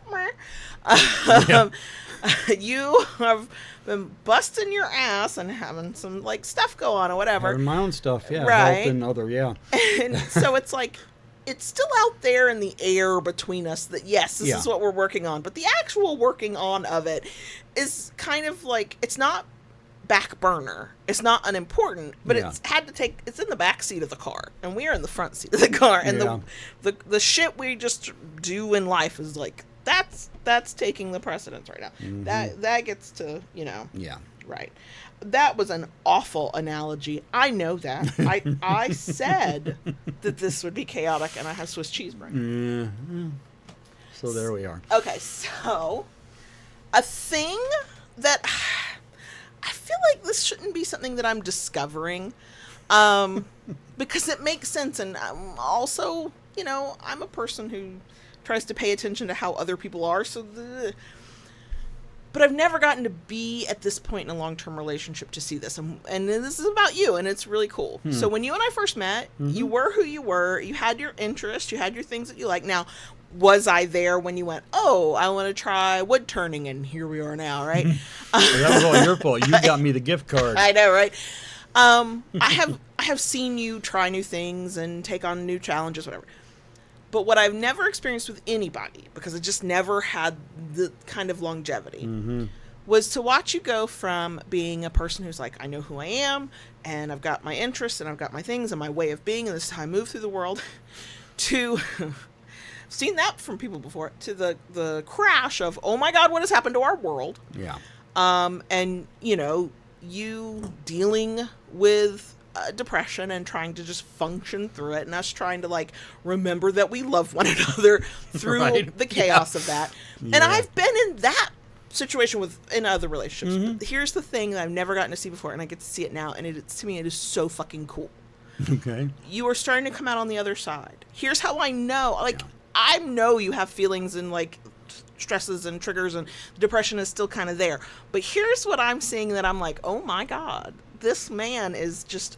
You have been busting your ass and having some like stuff go on or whatever. Having my own stuff, yeah. Right. Health and other, yeah. And so it's like, it's still out there in the air between us that, yes, this is what we're working on. But the actual working on of it is kind of like, it's not back burner. It's not unimportant, but it's in the back seat of the car. And we are in the front seat of the car. And the shit we just do in life is like, that's taking the precedence right now. That gets to, Yeah. Right. That was an awful analogy. I know that. I said that this would be chaotic, and I have Swiss cheese brain. So there we are. Okay, so a thing that I feel like this shouldn't be something that I'm discovering, because it makes sense. And also, I'm a person who tries to pay attention to how other people are. But I've never gotten to be at this point in a long-term relationship to see this. And this is about you, and it's really cool. So when you and I first met, you were who you were. You had your interests. You had your things that you like. Now, was I there when you went, oh, I want to try wood turning, and here we are now, right? Well, that was all your fault. You got me the gift card. I know, right? I have seen you try new things and take on new challenges, whatever. But what I've never experienced with anybody, because I just never had the kind of longevity, was to watch you go from being a person who's like, I know who I am, and I've got my interests, and I've got my things, and my way of being, and this is how I move through the world, to... seen that from people before, to the crash of, oh my God, what has happened to our world? Yeah. And, you dealing with depression and trying to just function through it, and us trying to like remember that we love one another through the chaos of that. And I've been in that situation in other relationships. But here's the thing that I've never gotten to see before, and I get to see it now, and to me it is so fucking cool. Okay. You are starting to come out on the other side. Here's how I know. I know you have feelings and like stresses and triggers, and depression is still kind of there. But here's what I'm seeing that I'm like, oh my God, this man is just,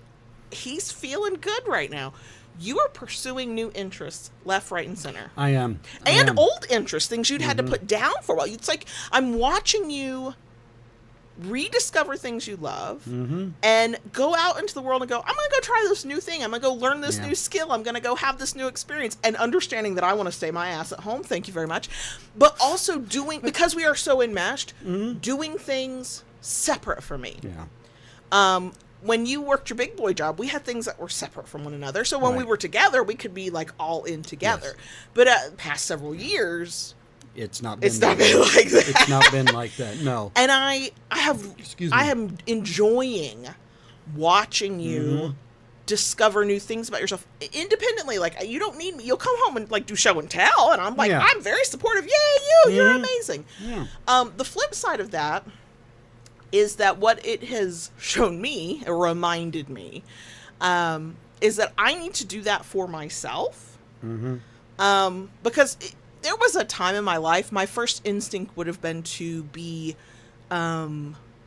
he's feeling good right now. You are pursuing new interests left, right, and center. I am. And old interests, things you'd had to put down for a while. It's like I'm watching you rediscover things you love and go out into the world and go, I'm going to go try this new thing. I'm going to go learn this new skill. I'm going to go have this new experience, and understanding that I want to stay my ass at home. Thank you very much. But also doing, because we are so enmeshed, doing things separate from me. Yeah. When you worked your big boy job, we had things that were separate from one another. So when we were together, we could be like all in together. Yes. But past several years, it's not been like that. It's not been like that. No. And I am enjoying watching you discover new things about yourself independently. Like, you don't need me. You'll come home and like do show and tell, and I'm like, I'm very supportive. Yay, you're amazing. Yeah. The flip side of that is that what it has shown me, or reminded me, is that I need to do that for myself. Because there was a time in my life, my first instinct would have been to be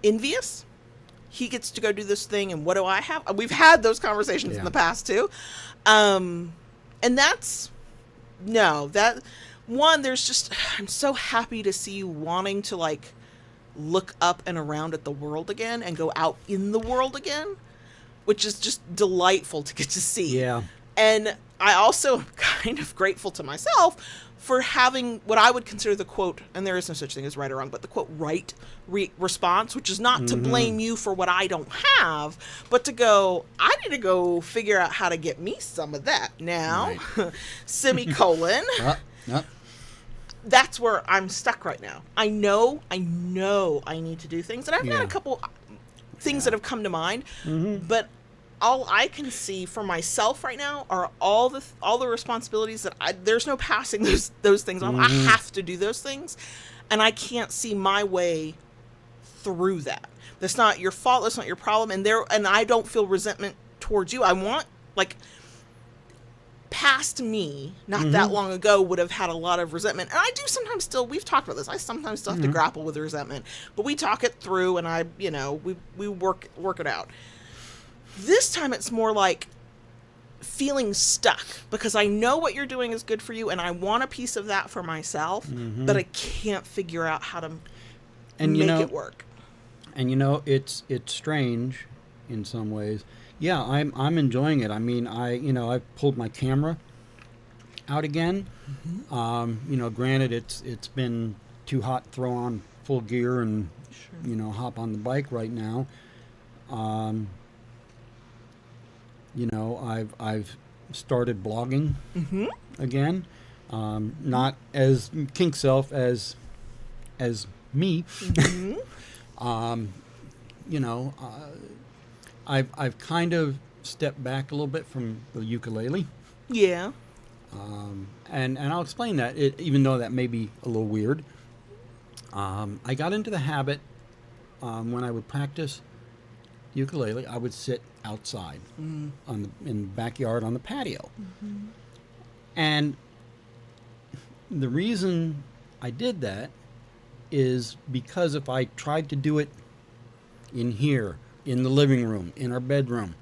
envious. He gets to go do this thing, and what do I have? We've had those conversations in the past too. And that's, there's just, I'm so happy to see you wanting to like look up and around at the world again and go out in the world again, which is just delightful to get to see. Yeah. And I also am kind of grateful to myself for having what I would consider the quote, and there is no such thing as right or wrong, but the quote right response, which is not to blame you for what I don't have, but to go, I need to go figure out how to get me some of that now, semicolon. That's where I'm stuck right now. I know I need to do things, and I've got a couple things that have come to mind, but all I can see for myself right now are all the responsibilities that there's no passing those things off. I have to do those things, and I can't see my way through that. That's not your fault. That's not your problem. And I don't feel resentment towards you. I want, like, past me, not that long ago, would have had a lot of resentment. And I do sometimes still, we've talked about this, I sometimes still have to grapple with resentment. But we talk it through, and we work it out. This time it's more like feeling stuck, because I know what you're doing is good for you, and I want a piece of that for myself, but I can't figure out how to make it work. And it's strange in some ways. Yeah, I'm enjoying it. I mean, I pulled my camera out again. Granted, it's been too hot to throw on full gear and hop on the bike right now. I've started blogging again. Not as kink self as me. I've kind of stepped back a little bit from the ukulele. Yeah. And I'll explain that, even though that may be a little weird. I got into the habit when I would practice ukulele, I would sit outside in the backyard on the patio. And the reason I did that is because if I tried to do it in here, in the living room, in our bedroom,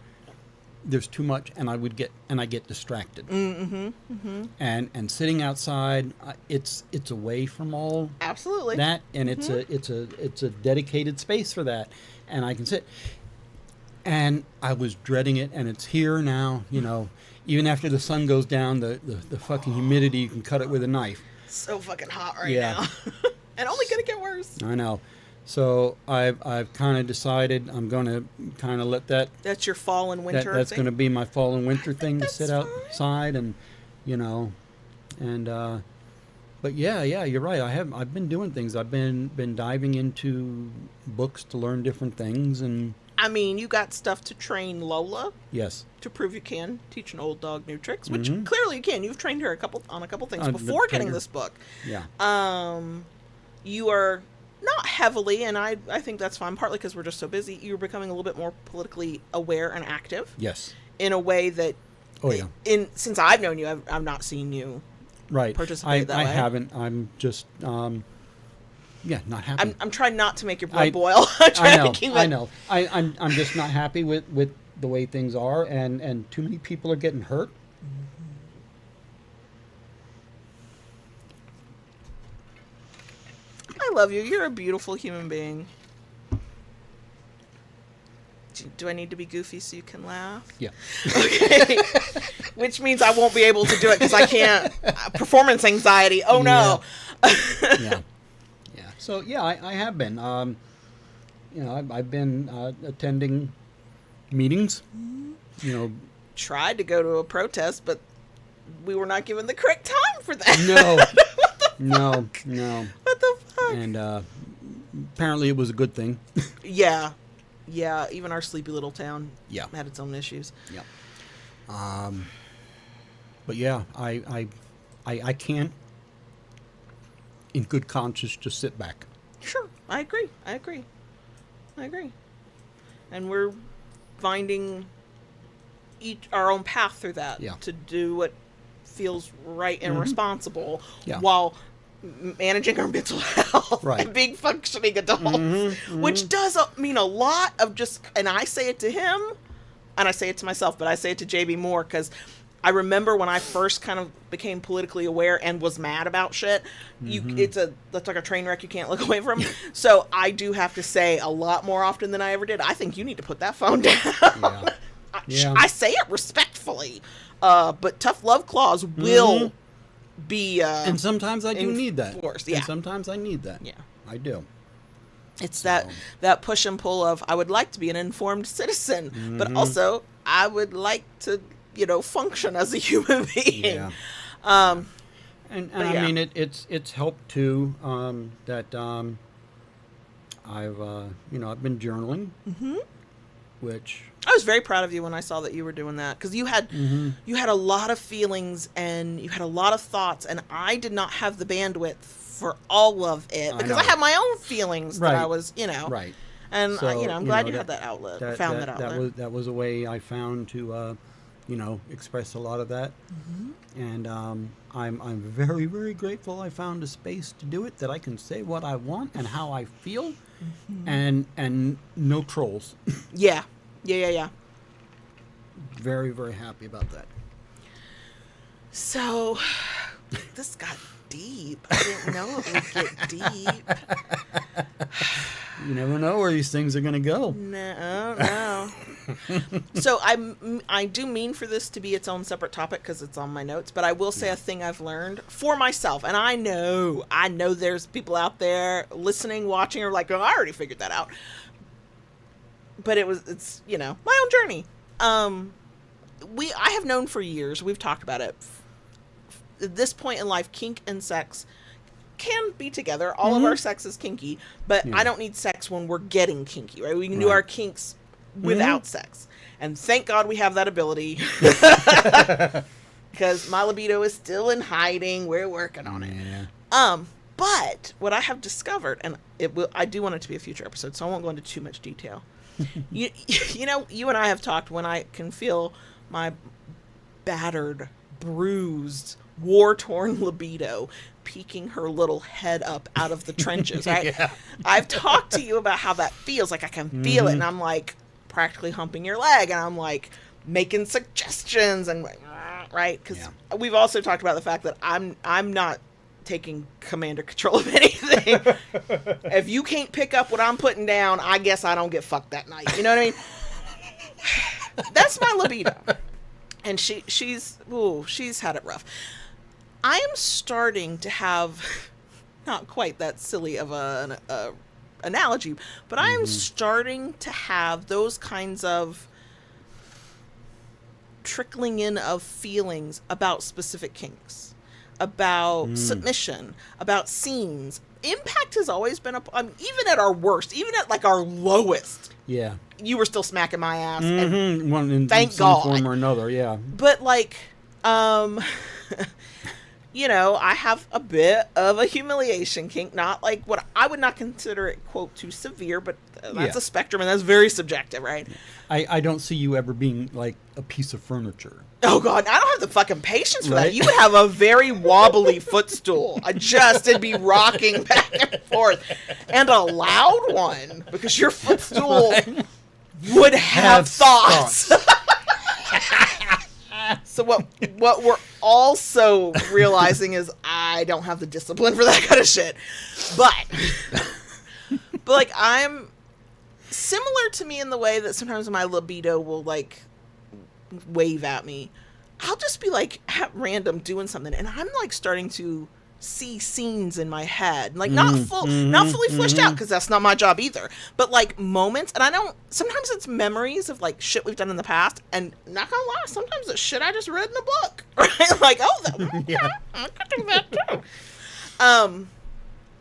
there's too much, and I get distracted. And sitting outside, it's away from all Absolutely. that, and it's a dedicated space for that, and I can sit. And I was dreading it, and it's here now. You know, even after the sun goes down, the fucking humidity, you can cut it with a knife. So fucking hot right now. And only gonna get worse. I know. So I've kind of decided I'm going to kind of let that. That's your fall and winter That's thing? going to be my fall and winter thing, to sit fine. outside and, you know, and but yeah, you're right. I've been doing things. I've been diving into books to learn different things, and I mean, you got stuff to train Lola yes, to prove you can teach an old dog new tricks, which clearly you can. You've trained her on a couple things before getting this book. Yeah. You are not heavily, and I think that's fine, partly because we're just so busy. You're becoming a little bit more politically aware and active. Yes. In a way that, Oh yeah. Since I've known you, I've not seen you Right. participate that I way. haven't. I'm just not happy. I'm trying not to make your blood boil. I know. I'm just not happy with the way things are, and too many people are getting hurt. I love you. You're a beautiful human being. Do I need to be goofy so you can laugh? Yeah. Okay. Which means I won't be able to do it because I can't. Performance anxiety. Oh no. Yeah. So yeah, I have been. I've been attending meetings. You know. Tried to go to a protest, but we were not given the correct time for that. No. What the fuck? And apparently it was a good thing. Yeah. Even our sleepy little town had its own issues. Yeah. But yeah, I can't, in good conscience, just sit back. Sure, I agree. And we're finding our own path through that to do what feels right and responsible while managing our mental health and being functioning adults, which does mean a lot of and I say it to him and I say it to myself, but I say it to JB more because I remember when I first kind of became politically aware and was mad about shit, that's like a train wreck you can't look away from. So I do have to say a lot more often than I ever did, I think you need to put that phone down. I say it respectfully, but tough love clause will be and sometimes I do need that. Yeah. And sometimes I need that. Yeah. I do. It's that push and pull of I would like to be an informed citizen, but also I would like to, function as a human being. Yeah. And I mean it's helped too that I've been journaling, which I was very proud of you when I saw that you were doing that because you had a lot of feelings and you had a lot of thoughts, and I did not have the bandwidth for all of it because I had my own feelings that I was, right. And so, I'm glad you had that outlet. Found that outlet. That was a way I found to, express a lot of that, and I'm very, very grateful I found a space to do it, that I can say what I want and how I feel, and no trolls. Yeah. Very, very happy about that. So, this got deep. I didn't know it would get deep. You never know where these things are going to go. No. So I do mean for this to be its own separate topic because it's on my notes, but I will say a thing I've learned for myself, and I know there's people out there listening, watching, or like, oh, I already figured that out. But it's my own journey. I have known for years, we've talked about it. At this point in life, kink and sex can be together. All of our sex is kinky, but I don't need sex when we're getting kinky, right? We can do our kinks without sex. And thank God we have that ability. Because my libido is still in hiding. We're working on it. Yeah. But what I have discovered, and I do want it to be a future episode, so I won't go into too much detail. You know, you and I have talked when I can feel my battered, bruised, war-torn libido peeking her little head up out of the trenches, right? Yeah. I've talked to you about how that feels. Like, I can feel it, and I'm like practically humping your leg, and I'm like making suggestions, and right? Because we've also talked about the fact that I'm not taking command or control of anything. If you can't pick up what I'm putting down, I guess I don't get fucked that night. You know what I mean? That's my libido. And she's had it rough. I am starting to have, not quite that silly of an analogy, but I am starting to have those kinds of trickling in of feelings about specific kinks, about submission, about scenes. Impact has always been even at our worst, even at like our lowest. Yeah. You were still smacking my ass. And One in thank some God. form or another, yeah. But like, you know, I have a bit of a humiliation kink, not like what I would not consider it, quote, too severe, but that's a spectrum, and that's very subjective, right? I don't see you ever being like a piece of furniture. Oh, God, I don't have the fucking patience for that. You would have a very wobbly footstool. It'd be rocking back and forth. And a loud one, because your footstool would have thoughts. So what we're also realizing is I don't have the discipline for that kind of shit. But like, I'm similar to me in the way that sometimes my libido will like wave at me. I'll just be like at random doing something, and I'm like starting to see scenes in my head, like not fully fleshed out, because that's not my job either, but like moments. And I don't, sometimes it's memories of like shit we've done in the past, and not gonna lie, sometimes it's shit I just read in a book, right? Like, I could do that too.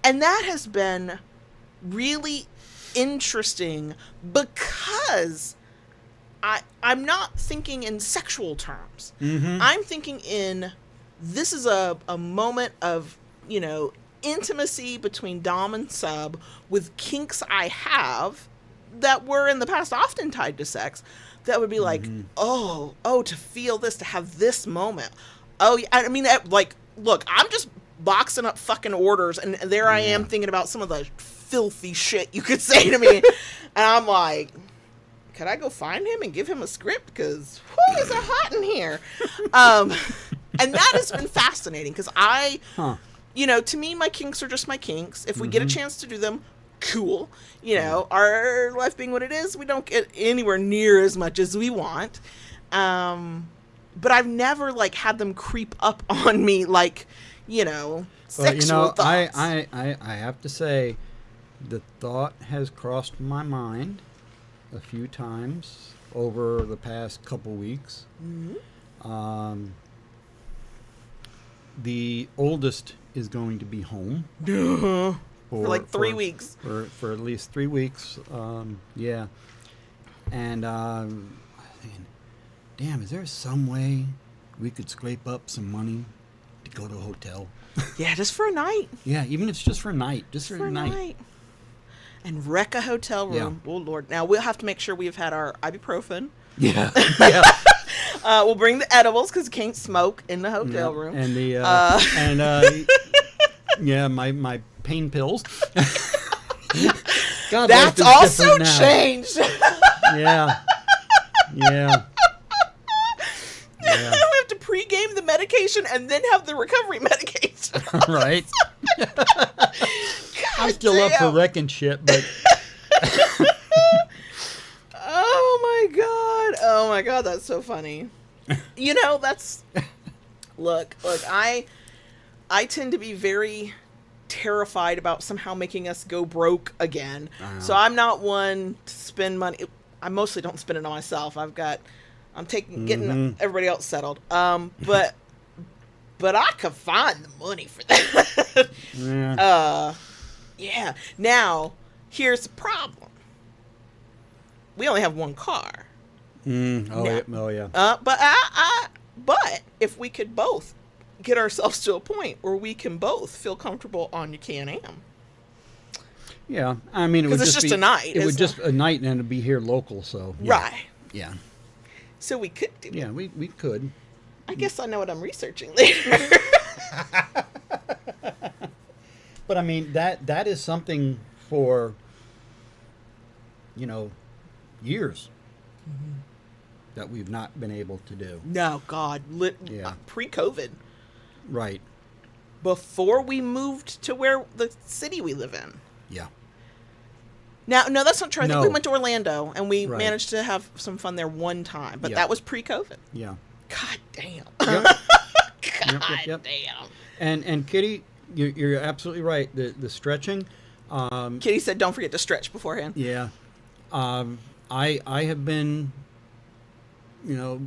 And that has been really interesting, because I'm not thinking in sexual terms. I'm thinking in, this is a moment of, you know, intimacy between dom and sub with kinks I have that were in the past often tied to sex, that would be like, oh, to feel this, to have this moment. Oh, yeah. I mean, like, look, I'm just boxing up fucking orders, and there I am thinking about some of the filthy shit you could say to me. And I'm like, could I go find him and give him a script? Because, whoo, is it hot in here? And that has been fascinating, because you know, to me, my kinks are just my kinks. If we get a chance to do them, cool. You know, our life being what it is, we don't get anywhere near as much as we want. But I've never, like, had them creep up on me, like, you know, sexual thoughts. I have to say, the thought has crossed my mind a few times over the past couple weeks. The oldest is going to be home for like 3 weeks. For at least 3 weeks. Yeah. And I'm thinking, damn, is there some way we could scrape up some money to go to a hotel? Yeah, just for a night. Yeah, even if it's just for a night. Just for a night. And wreck a hotel room. Yeah. Oh, Lord. Now, we'll have to make sure we've had our ibuprofen. Yeah. We'll bring the edibles, because you can't smoke in the hotel room. And the my pain pills. God, that's also changed. Yeah. We have to pre-game the medication and then have the recovery medication. Right. I'm still up for wrecking shit, but oh my god, that's so funny. You know, that's look, I tend to be very terrified about somehow making us go broke again. So I'm not one to spend money. I mostly don't spend it on myself. I'm getting everybody else settled. But I could find the money for that. Yeah. Now, here's the problem. We only have one car. Oh yeah. But if we could both get ourselves to a point where we can both feel comfortable on your Can-Am. Yeah, I mean, it would Because it's just a night. It would just a night, and it'd be here local, so yeah. Right. Yeah. So we could do. Yeah, we could. I guess I know what I'm researching later. But I mean, that is something for, years that we've not been able to do. No, God. Yeah. Pre-COVID. Right. Before we moved to where the city we live in. Yeah. Now, no, that's not true. I think No. we went to Orlando, and we Right. managed to have some fun there one time. But Yeah. that was pre-COVID. Yeah. God damn. Yep. God Yep. damn. And Kitty, you're absolutely right. The stretching. Kitty said, "Don't forget to stretch beforehand." Yeah. I have been,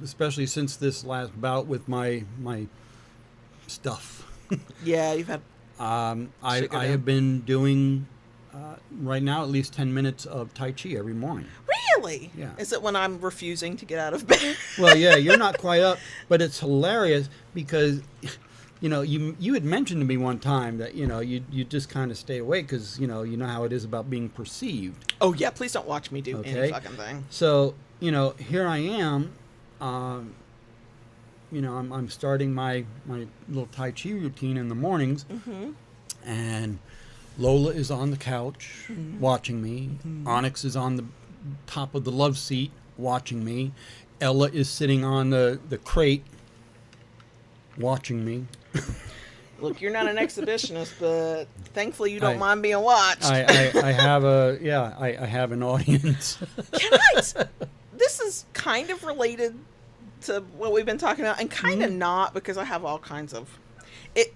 especially since this last bout with my stuff. Yeah, you've had. I Sugar have been doing right now at least 10 minutes of Tai Chi every morning. Really? Yeah. Is it when I'm refusing to get out of bed? Well, yeah, you're not quite up, but it's hilarious because, you had mentioned to me one time that you just kind of stay awake because you know how it is about being perceived. Oh yeah, please don't watch me do any Okay. fucking thing. So here I am. I'm starting my little Tai Chi routine in the mornings, and Lola is on the couch watching me. Onyx is on the top of the love seat watching me. Ella is sitting on the crate watching me. Look, you're not an exhibitionist, but thankfully you don't I- mind being watched. I have I have an audience. Guys, this is kind of related to what we've been talking about, and kind of not, because I have all kinds of it.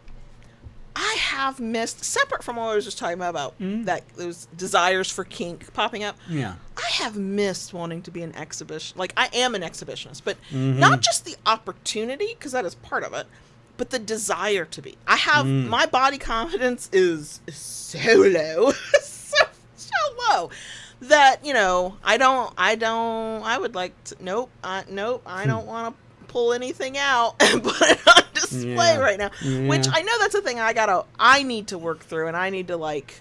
I have missed, separate from what I was just talking about that those desires for kink popping up. Yeah. I have missed wanting to be an exhibition. Like, I am an exhibitionist, but not just the opportunity, because that is part of it, but the desire to be. I have, my body confidence is so low, so low, that, I would like to, I don't want to pull anything out and put it on display right now. Yeah. Which I know that's a thing I need to work through, and I need to, like,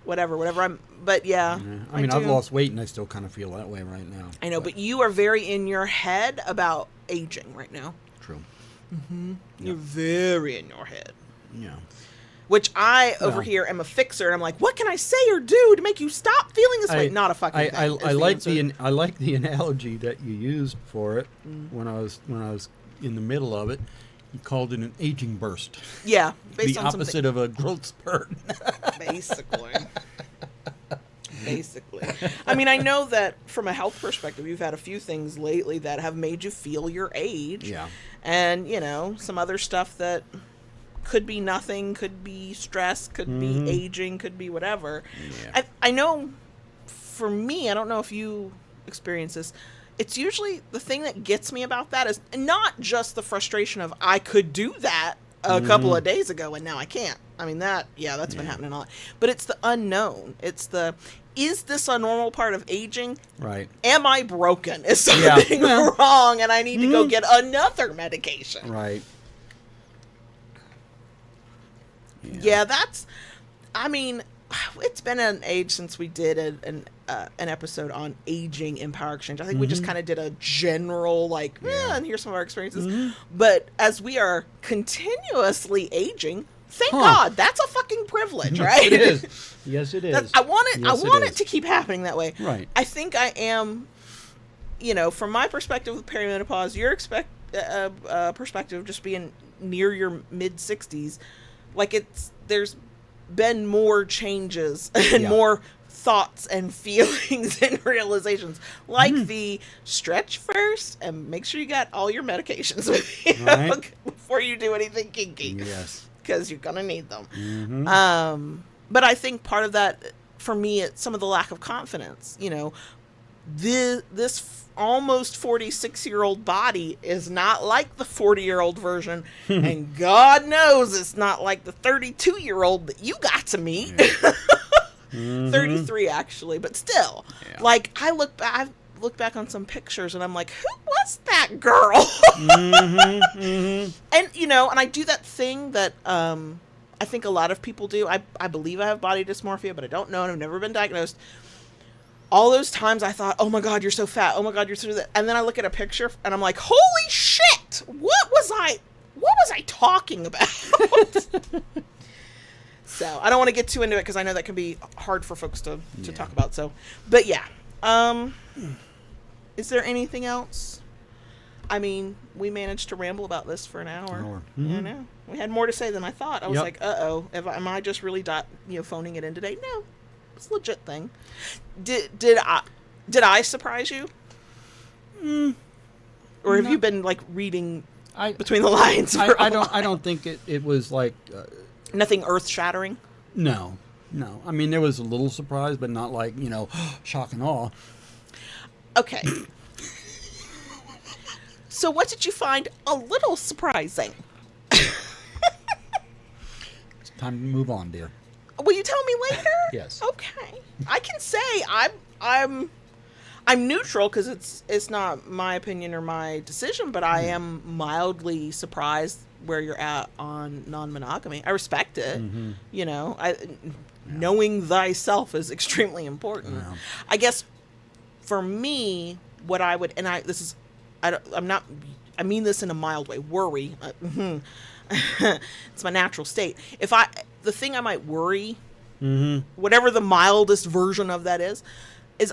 whatever but yeah. I mean, I've do. lost weight and I still kind of feel that way right now. I know, but you are very in your head about aging right now. True. You're very in your head. Yeah. Which I, over Well. here, am a fixer, and I'm like, what can I say or do to make you stop feeling this way? Not a fucking thing. I is like answer. I like the analogy that you used for it when I was in the middle of it. You called it an aging burst. Yeah, based The on opposite of a growth spurt. basically. Basically. I mean, I know that from a health perspective, you've had a few things lately that have made you feel your age. Yeah. And, some other stuff that could be nothing, could be stress, could be aging, could be whatever. Yeah. I know for me, I don't know if you experience this, it's usually the thing that gets me about that is not just the frustration of I could do that a couple of days ago and now I can't. I mean, that's been happening a lot. But it's the unknown. It's is this a normal part of aging? Right. Am I broken? Is something wrong and I need to go get another medication? Right. Yeah, it's been an age since we did an episode on aging in power exchange. I think we just kind of did a general, and here's some of our experiences. But as we are continuously aging, thank God, that's a fucking privilege, right? It is. Yes, it is. I want it. Yes, I want is. it to keep happening that way. Right. I think I am. From my perspective with perimenopause, your perspective, just being near your mid 60s, there's been more changes and more thoughts and feelings and realizations, like the stretch first and make sure you got all your medications with you Right. before you do anything kinky. Yes. Because you're gonna need them. But I think part of that, for me, it's some of the lack of confidence. This almost 46-year-old body is not like the 40-year-old version, and God knows it's not like the 32-year-old that you got to meet. 33 actually, but still. Yeah. I look back, look back on some pictures and I'm like, who was that girl? And, you know, and I do that thing that I think a lot of people do. I believe I have body dysmorphia, but I don't know, and I've never been diagnosed. All those times I thought, oh my God, you're so fat. Oh my God, you're so that. And then I look at a picture and I'm like, holy shit, what was I talking about? So I don't want to get too into it because I know that can be hard for folks to talk about. So, but yeah. Is there anything else? I mean, we managed to ramble about this for an hour. I know. We had more to say than I thought. I was like, uh-oh, am I just really phoning it in today? No. It's a legit thing. Did I surprise you? Or have you been like reading between the lines? I don't think it was like nothing earth shattering. No. I mean, there was a little surprise, but not like, you know, shock and awe. Okay. So what did you find a little surprising? It's time to move on, dear. Will you tell me later? Yes. Okay. I can say I'm neutral because it's not my opinion or my decision, but I am mildly surprised where you're at on non-monogamy. I respect it. You know, knowing thyself is extremely important. Yeah. I guess for me, what I would, and I mean this in a mild way, worry. It's my natural state. The thing I might worry, whatever the mildest version of that is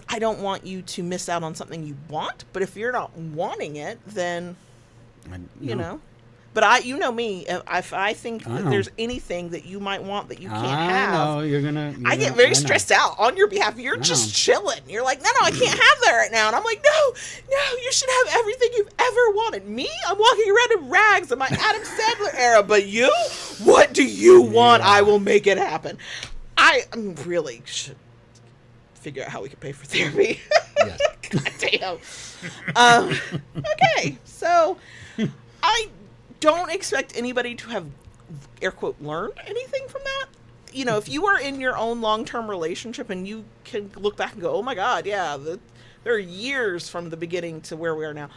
I don't want you to miss out on something you want. But if you're not wanting it, then, you know. But you know me, if I think that there's anything that you might want that you can't have, I get very stressed out on your behalf. You're just chilling. You're like, no, I can't have that right now. And I'm like, no, you should have everything you've ever wanted. Me, I'm walking around in rags in my Adam Sandler era. But you, what do you want? I will make it happen. I really should figure out how we can pay for therapy. Yes. God damn. Okay, so I don't expect anybody to have, air quote, learned anything from that. You know, if you are in your own long-term relationship and you can look back and go, oh my God, yeah, there are years from the beginning to where we are now.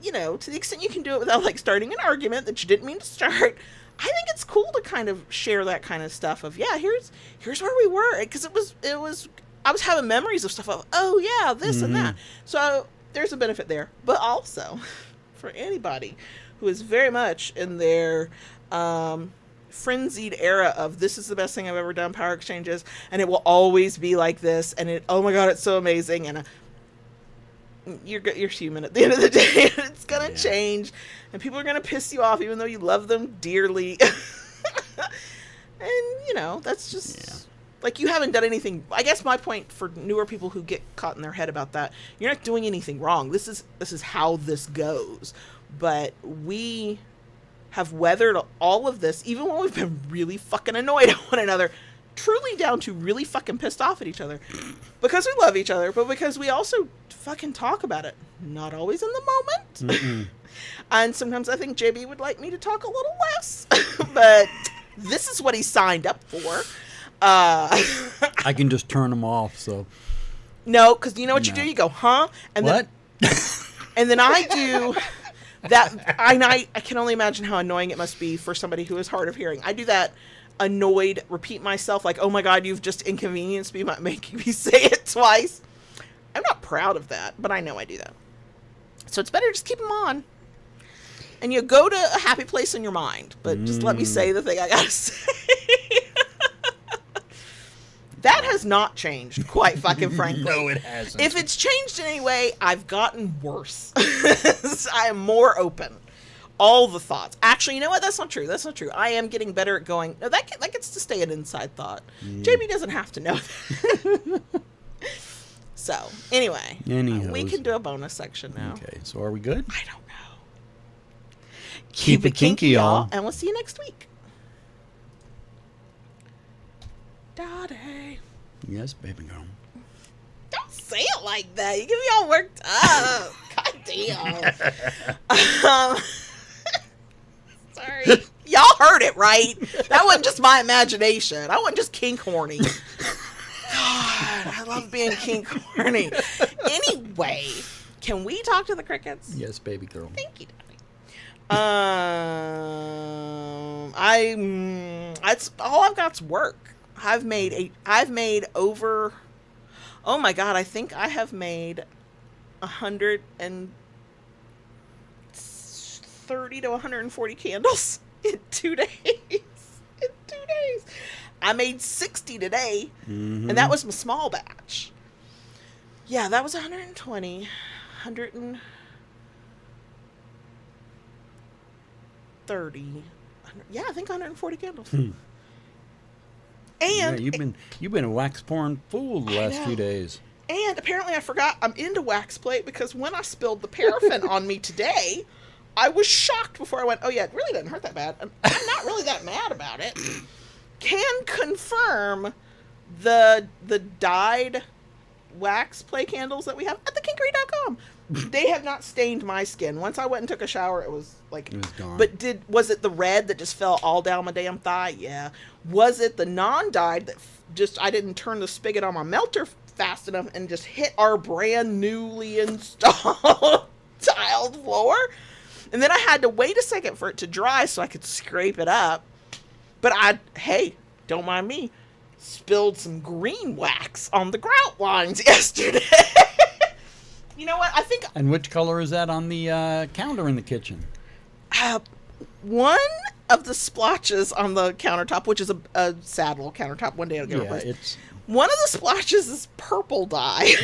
You know, to the extent you can do it without like starting an argument that you didn't mean to start, I think it's cool to kind of share that kind of stuff of, yeah, here's where we were. Because it was, I was having memories of stuff of, oh yeah, this and that. So there's a benefit there. But also, for anybody who is very much in their frenzied era of this is the best thing I've ever done, power exchanges, and it will always be like this, and oh my God, it's so amazing, and you're human at the end of the day. It's gonna change, and people are gonna piss you off even though you love them dearly. And you know, that's just like, you haven't done anything. I guess my point for newer people who get caught in their head about that, you're not doing anything wrong. This is how this goes. But we have weathered all of this, even when we've been really fucking annoyed at one another, truly down to really fucking pissed off at each other, because we love each other, but because we also fucking talk about it. Not always in the moment. And sometimes I think JB would like me to talk a little less, but this is what he signed up for. I can just turn them off, so. No, because you know what you do? You go, huh? And what? And then I do that. I can only imagine how annoying it must be for somebody who is hard of hearing. I do that annoyed, repeat myself, like, oh my God, you've just inconvenienced me by making me say it twice. I'm not proud of that, but I know I do that. So it's better to just keep them on. And you go to a happy place in your mind, but just let me say the thing I gotta say. That has not changed, quite fucking frankly. No, it hasn't. If it's changed in any way, I've gotten worse. I am more open. All the thoughts. Actually, you know what? That's not true. That's not true. I am getting better at going, no, that gets to stay an inside thought. Jamie doesn't have to know that. So, anyway. We can do a bonus section now. Okay, so are we good? I don't know. Keep it kinky, y'all. And we'll see you next week. Daddy. Yes, baby girl. Don't say it like that. You get me all worked up. God damn. Sorry. Y'all heard it, right? That wasn't just my imagination. I wasn't just kink horny. God, I love being kink horny. Anyway, can we talk to the crickets? Yes, baby girl. Thank you, Daddy. It's all I've got's work. I've made over. Oh my God! I think I have made 130 to 140 candles in 2 days. In 2 days, I made 60 today, and that was my small batch. Yeah, that was 120, 130. Yeah, I think 140 candles. And you've been a wax porn fool the last few days. And apparently I forgot I'm into wax plate, because when I spilled the paraffin on me today, I was shocked before I went, oh yeah, it really doesn't hurt that bad. And I'm not really that mad about it. Can confirm the dyed wax play candles that we have at thekinkery.com. They have not stained my skin. Once I went and took a shower, it was like, it was gone. But was it the red that just fell all down my damn thigh? Yeah. Was it the non-dyed that just I didn't turn the spigot on my melter fast enough and just hit our brand newly installed tiled floor? And then I had to wait a second for it to dry so I could scrape it up. But hey, don't mind me, spilled some green wax on the grout lines yesterday. You know what? I think. And which color is that on the counter in the kitchen? One of the splotches on the countertop, which is a saddle countertop. One day I'll get replaced. One of the splotches is purple dye,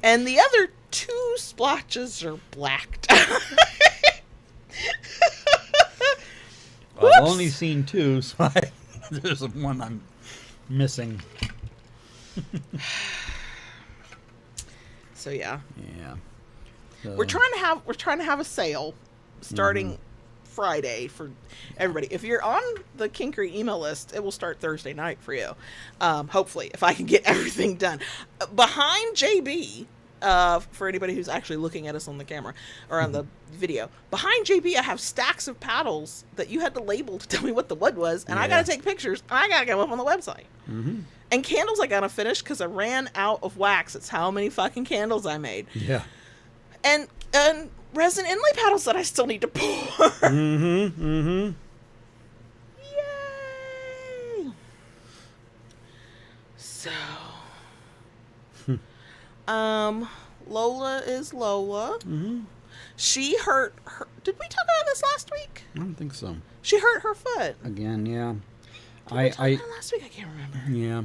and the other 2 splotches are black dye. Well, I've only seen 2, so there's one I'm missing. So yeah. Yeah. So. We're trying to have a sale starting Friday for everybody. If you're on the Kinkery email list, it will start Thursday night for you. Hopefully, if I can get everything done. Behind JB, for anybody who's actually looking at us on the camera or on the video, behind JB I have stacks of paddles that you had to label to tell me what the wood was, and I gotta take pictures, and I gotta get them up on the website. And candles I gotta finish because I ran out of wax. It's how many fucking candles I made. Yeah. And resin inlay paddles that I still need to pour. Yay! So, Lola is Lola. She hurt her. Did we talk about this last week? I don't think so. She hurt her foot again. Yeah. Did we talk about it last week? I can't remember. Yeah.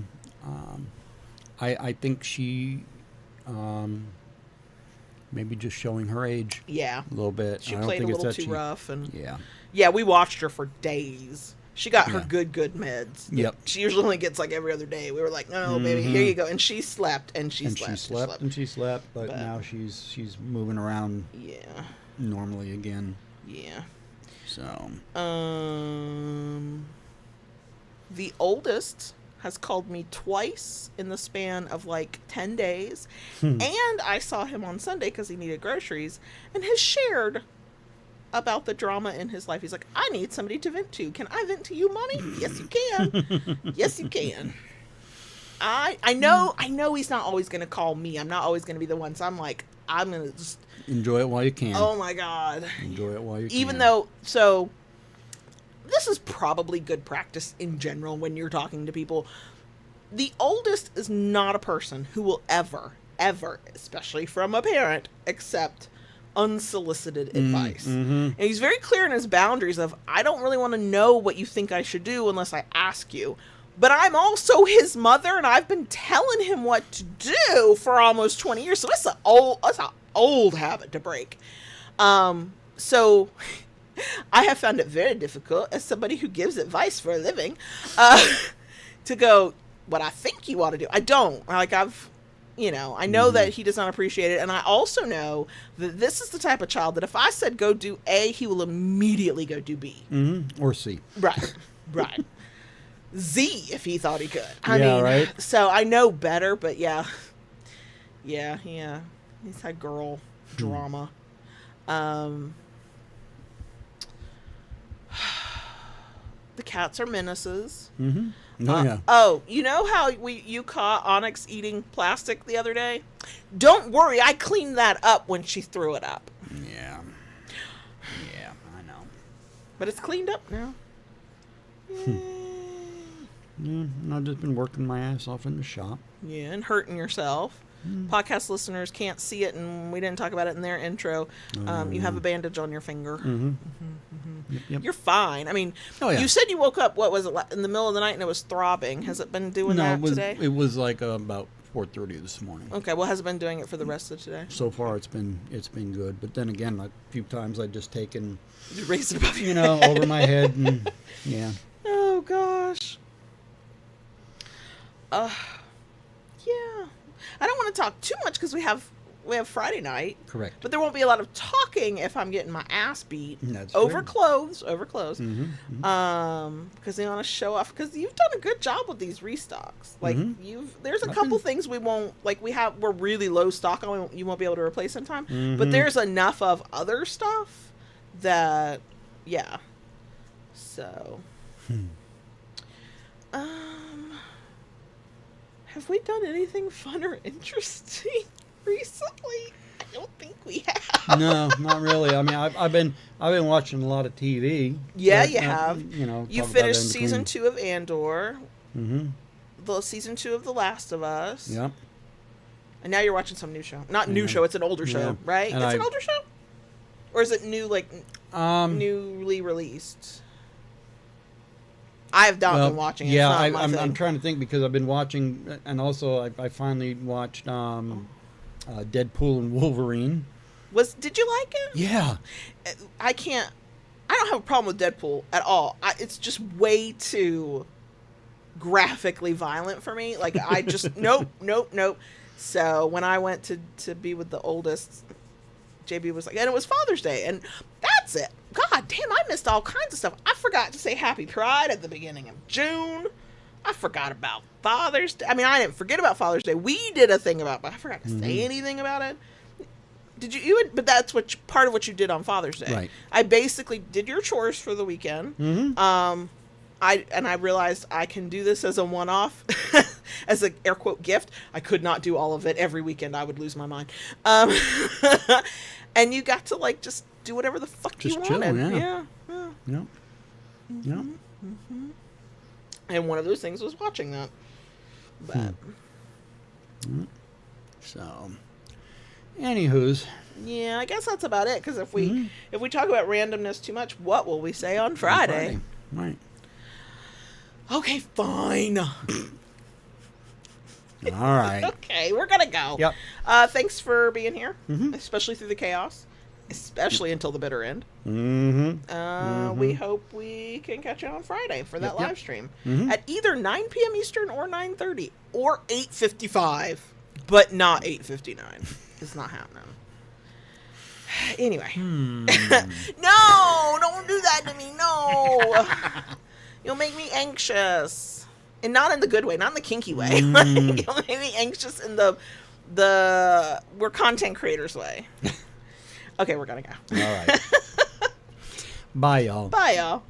I think she maybe just showing her age. Yeah. A little bit. She played a little too rough, and yeah, we watched her for days. She got her good meds. Yep. She usually only gets like every other day. We were like, no, baby, here you go. And she slept, and she slept. But now she's moving around. Yeah. Normally again. Yeah. So. The oldest has called me twice in the span of like 10 days. And I saw him on Sunday because he needed groceries, and has shared about the drama in his life. He's like, I need somebody to vent to. Can I vent to you, Mommy? Yes, you can. Yes, you can. I know he's not always going to call me. I'm not always going to be the one. So I'm like, I'm going to just... Enjoy it while you can. Oh, my God. Enjoy it while you can. Even though... So, this is probably good practice in general when you're talking to people. The oldest is not a person who will ever, especially from a parent, accept unsolicited advice. And he's very clear in his boundaries of, I don't really want to know what you think I should do unless I ask you. But I'm also his mother, and I've been telling him what to do for almost 20 years. So that's an old habit to break. So I have found it very difficult as somebody who gives advice for a living to go, what I think you ought to do. I don't. Like, I know that he does not appreciate it. And I also know that this is the type of child that if I said go do A, he will immediately go do B. Or C. Right. Z, if he thought he could. I mean, right? So I know better, but yeah. He's had girl drama. The cats are menaces. Mm-hmm. Oh, yeah. Oh, you know how you caught Onyx eating plastic the other day? Don't worry, I cleaned that up when she threw it up. Yeah. Yeah, I know. But it's cleaned up now. Yeah, I've just been working my ass off in the shop. Yeah, and hurting yourself. Podcast listeners can't see it, and we didn't talk about it in their intro. You have a bandage on your finger. Yep. You're fine. I mean, Oh, yeah. you said you woke up, what was it, in the middle of the night and it was throbbing. Has it been doing No, that today? it was like about 4:30 this morning. Okay, well, has it been doing it for the rest of today? So far, it's been good. But then again, a few times I've just taken, You raised it above your over my head, and yeah. Oh, gosh. Yeah. I don't want to talk too much because we have Friday night. Correct. But there won't be a lot of talking if I'm getting my ass beat. That's over fair. clothes. Mm-hmm. Because they want to show off. Because you've done a good job with these restocks. Like there's a couple things we won't we're really low stock on. You won't be able to replace in time. But there's enough of other stuff that, yeah. So, have we done anything fun or interesting recently? I don't think we have. No, not really. I mean, I've been watching a lot of TV. Yeah, but, you have. You You talk about that finished in season between. 2 of Andor, Mm-hmm. the season 2 of The Last of Us, Yep. and now you're watching some new show. Not new show; it's an older show, Yeah. right? And It's an older show, or is it new, newly released? I have not been watching it. Yeah, It's not my I'm thing. trying to think because I've been watching, and also I finally watched Deadpool and Wolverine. Did you like it? Yeah. I don't have a problem with Deadpool at all. It's just way too graphically violent for me. Like, I just, nope. So when I went to be with the oldest, JB was like, and it was Father's Day, and that's it. God damn, I missed all kinds of stuff. I forgot to say Happy Pride at the beginning of June. I forgot about Father's Day. I mean, I didn't forget about Father's Day. We did a thing about it, but I forgot to say anything about it. Did you? But that's part of what you did on Father's Day. Right. I basically did your chores for the weekend. Mm-hmm. I realized I can do this as a one-off, as a air quote gift. I could not do all of it every weekend. I would lose my mind. And you got to just do whatever the fuck Just you chill, wanted. yeah. Yeah. Yep. Yep. And one of those things was watching that. But So, anywho's. yeah, I guess that's about it. Because if we talk about randomness too much, what will we say on Friday? Right. Okay, fine. All right. Okay, we're gonna go. Yep. Thanks for being here, especially through the chaos, especially until the bitter end. Mm-hmm. We hope we can catch you on Friday for that Yep. live stream at either 9 p.m. Eastern or 9:30 or 8:55, but not 8:59. It's not happening. Anyway, no, don't do that to me. No, you'll make me anxious, and not in the good way, not in the kinky way. You'll make me anxious in the we're content creators way. Okay, we're gonna go. All right. Bye, y'all. Bye, y'all.